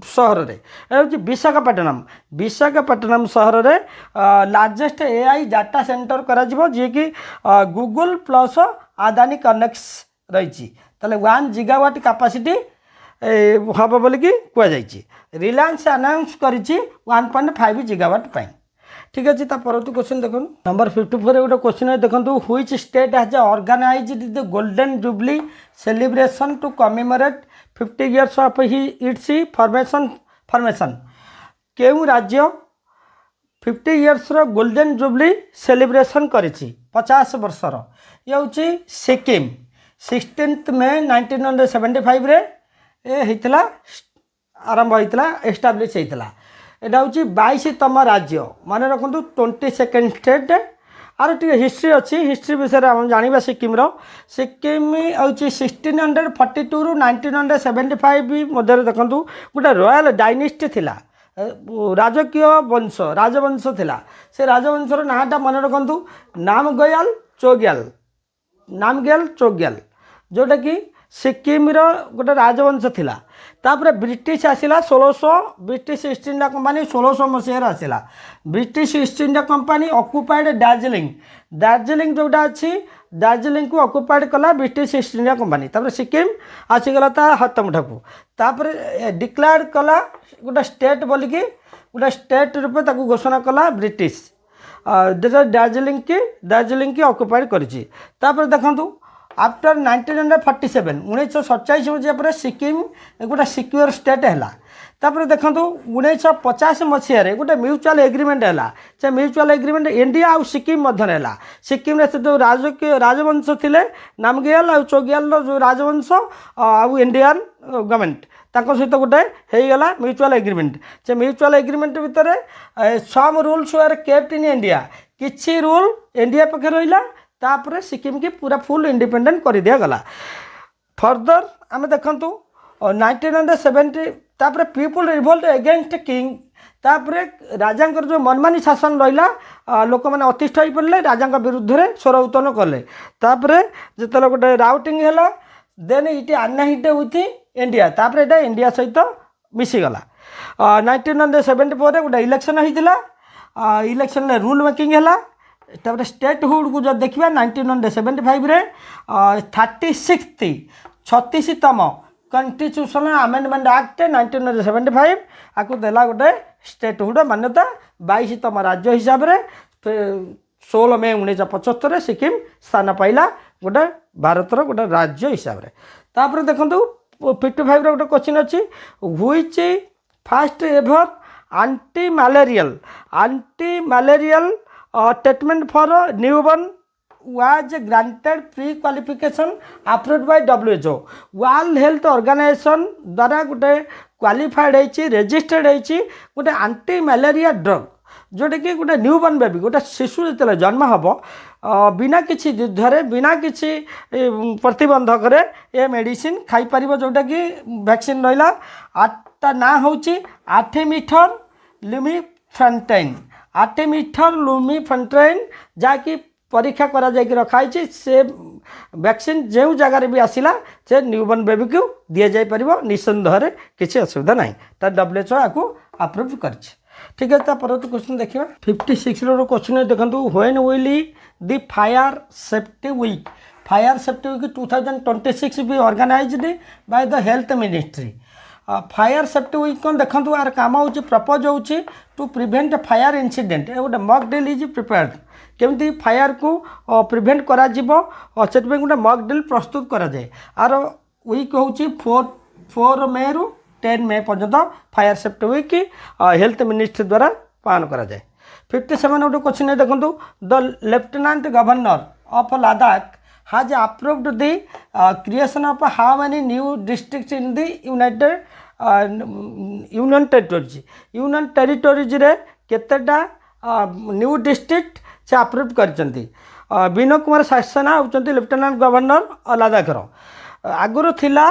सहर रे विशाखापट्टनम सहर रे लार्जेस्ट एआई डाटा सेंटर करा जी कि गूगल प्लस आदानी कनेक्ट्स रही ताले 1 gigawatt कैपेसिटी हम बोलिकी कहुई रिलायंस अनाउंस करिछि 1.5 gigawatt पाई ठीक अच्छे। परवर्ती क्वेश्चन देखो नंबर 54 गोटे क्वेश्चन देखो which state has organised the golden jubilee celebration to commemorate 50 years of its formation केउ राज्य 50 years रो गोल्डन जुबली सेलिब्रेशन करिछि 50 वर्षर ये हूँ सिक्किम 16th May 1975 रे ए हितला आरंभ होता एस्टाब्लीश होता यहाँ हूँ 22तम राज्य मान रखु 22nd स्टेट आर टे हिस्ट्री अच्छी हिस्ट्री विषय में जाना सिक्किम सिक्किम हूँ 1642 रु 1975 मध्य देखूँ गोटे रॉयल डायनेस्टी थिला राजकीय वंश राजवंश थिला से राजवंशर नाटा मन रखु नामग्याल चोग्याल जोटा कि सिक्किम गोटे राजवंश थिला तापर ब्रिटिश आसिला 1600 ब्रिटिश ईस्ट इंडिया कंपनी 1600 मसीह आसिला British East India Company occupied Darjeeling जोटा अच्छी दार्जिलिंग को ऑक्युपाइड कला ब्रिटिश ईस्ट इंडिया कंपनी तापर सिक्किम आसीगला ता हाथ मुठा को तापर डिक्लेयर कला गोटे स्टेट बोलिकी गोटे स्टेट रूपे ताकू घोषणा कला ब्रिटिश दार्जिलिंग की ऑक्युपाइड करिछि तापर देखंतु आफ्टर 1947 1947 मसीहा पर सिक्किम गोटे सिक्योर स्टेट है तापर देखो 1950 मसीह गोटे म्यूचुअल एग्रीमेंट है से म्यूचुअल एग्रीमेंट इंडिया और सिक्किम मध्य है सिक्किम से जो राजकीय राजवंश थे नामग्याल और चोग्याल जो राजवंश आउ इंडियन गवर्नमेंट सहित गोटे होगा म्यूचुअल एग्रीमेंट से म्यूचुअल एग्रीमेंट भितर some rules were kept in India किछि रूल इंडिया पाखे रहा तापर सिक्किम की पूरा फुल इंडिपेंडेंट कर दिया गला फर्दर आम देखु 1970 तापर पीपुल रिवोल्ट अगेंस्ट किंग तापर राजा जो मनमानी शासन रहा लोक मैंने अतिष्ठ हो पड़े राजा विरुद्ध में स्वर उत्तोलन कले तापर जो गोटे राउटिंग है देन इट अनहिट विथ इंडिया तापर यहाँ इंडिया सहित मिसीगला 1974 गोटे इलेक्शन होता इलेक्शन रूल मेकिंग है तापर स्टेट हुड को जब देखा 1975 रे 36तम कन्स्टिट्यूशनल अमेंडमेंट एक्ट 1975 आपको देला गोटे स्टेट हुड मान्यता 22तम राज्य हिसाब से 16 मई 1975 सिक्किम स्थान पाइला गोटे भारतर गोटे राज्य हिसाब से तापर देखो 55 गोटे क्वेश्चन अच्छी which first ever anti malarial treatment for newborn was granted pre-qualification approved by WHO world health organization द्वारा गोटे क्वालिफाइड होती रेजिस्टर्ड होती गोटे आंटी मैलेरिया ड्रग जोटा कि गोटे न्यूबॉर्न बेबी गोटे शिशु जो जन्म हम बिना किसी युद्धरे बिना किसी प्रतिबंधक ये मेडिसिन खाईपर जोटा कि वैक्सीन रहा आठटा ना हूँ आर्टेमिथर लुमिफेंटाइन जहाँकि परीक्षा करा जायकि रखाई से वैक्सीन जो जगार भी आसला से न्यूबॉर्न बेबी को दि जापर निसंदेह किसी असुविधा ना WHO आपको अप्रूव कर ठीक है। परवर्त क्वेश्चन देखिए 56 क्वेश्चन देखो when will the fire safety week 2026 be organised by the health ministry fire safety week कौन देखो यार काम हो प्रपोज हो टू प्रिवेंट फायर इंसिडेंट गोटे मॉक ड्रिल इज प्रिपेयर्ड केमती फायर को प्रिवेंट करा से गोटे मॉक ड्रिल प्रस्तुत करा जाए आर वीक हूँ 4 मे रु 10 मे पर्यंत fire safety week health ministry द्वारा पालन करा जाए 57 गोटे क्वेश्चन देखो the lieutenant governor of Ladakh has approved the creation of how many new districts in the Union Territories रे केतेटा न्यू डिस्ट्रिक्ट से अप्रूव करचंती विनोद कुमार सक्सेना होचंती लेफ्टिनेंट गवर्नर लद्दाखर आगुरी थिला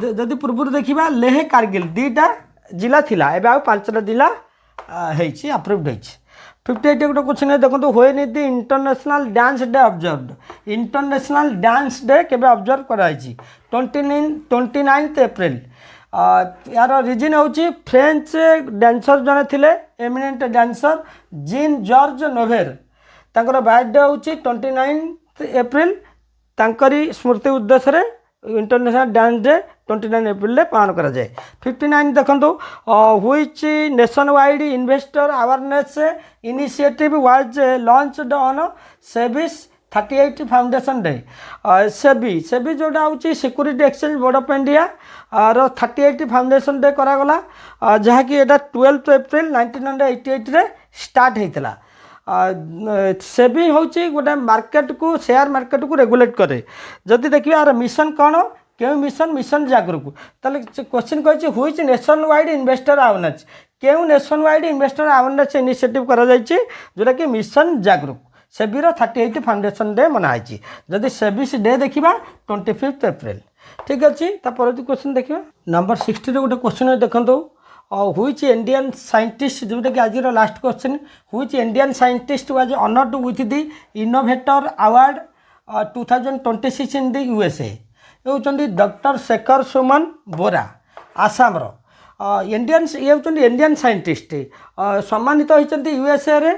जदि पूर्व देखा लेह कारगिल 2टा जिला थिला एबे आ 5टा जिला हेछि अप्रूव्ड हेछि 58 गोटे क्वेश्चन देखो when is the international dance day observed international dance day केबे ऑब्जर्व कराई 29 अप्रैल यार रिजन होची फ्रेंच डांसर जने थिले एमिनेंट डांसर जीन जॉर्ज नोवेर तांकर बर्थडे होची 29 अप्रैल तांकरी स्मृति उद्देश्य इंटरनेशनल डांस डे 29 अप्रैल पालन करा जाए 59 देखो which nation wide investor awareness initiative was launched on SEBI's 38 foundation day SEBI जोटा हूँ security exchange board of India रो 38 फाउंडेशन डे करागला जहाँकि एटा 12 अप्रैल 1988 रे स्टार्ट होता सेबी हूँ गोटे मार्केट को शेयर मार्केट को रेगुलेट करे जदि देखिए यार मिशन कौन क्यों मिशन जागरूक ताले क्वेश्चन कही which nation wide investor awareness क्यों nation wide investor awareness initiative करा जायछि जोटा कि मिशन जागरूक सेबीर 38 फाउंडेशन डे मनाई जदि सेबीस डे देखा 25 अप्रैल ठीक अच्छे परवर्ती क्वेश्चन देखिए नंबर 60 गोटे क्वेश्चन देखो व्हिच इंडियन साइंटिस्ट जोटा कि आज last question which Indian scientist was honoured with the innovator award 2026 in the USA होती डॉक्टर शेखर सुमन बोरा आसाम इंडियन ये होती इंडियन साइंटिस्ट सम्मानित होती USA रे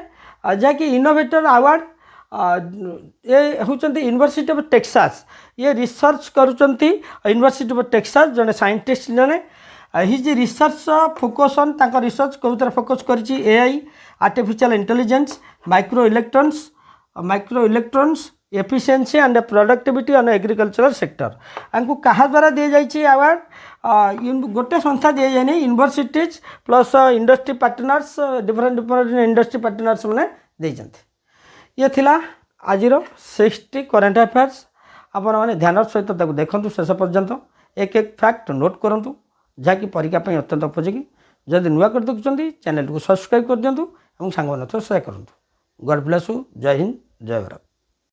जहाँकि इनोवेटर अवार्ड ये होती यूनिवर्सिटी ऑफ टेक्सास ये रिसर्च करुँच यूनिवर्सिटी ऑफ टेक्सास जड़े साइंटिस्ट जड़े हिज रिसर्च फोकस ऑन तांका रिसर्च कौन फोकस करी AI artificial intelligence micro electrons efficiency and productivity on agricultural sector आंकु कहा द्वारा दी जाइए अवार्ड गोटे संस्था दी जाए universities plus industry partners different industry partners मैंने देते ये थिला आज 60 करेन्ट अफेयर्स आपण मैंने ध्यान सहित देखूँ शेष पर्यंत एक फैक्ट नोट करूँ जहाँकि परीक्षा अत्यंत उपयोगी जदि नुआ कर देखुं चैनल को सब्सक्राइब कर दिंतु और सांग शेयर करूँ गॉड ब्लेस यू जय हिंद जय भारत।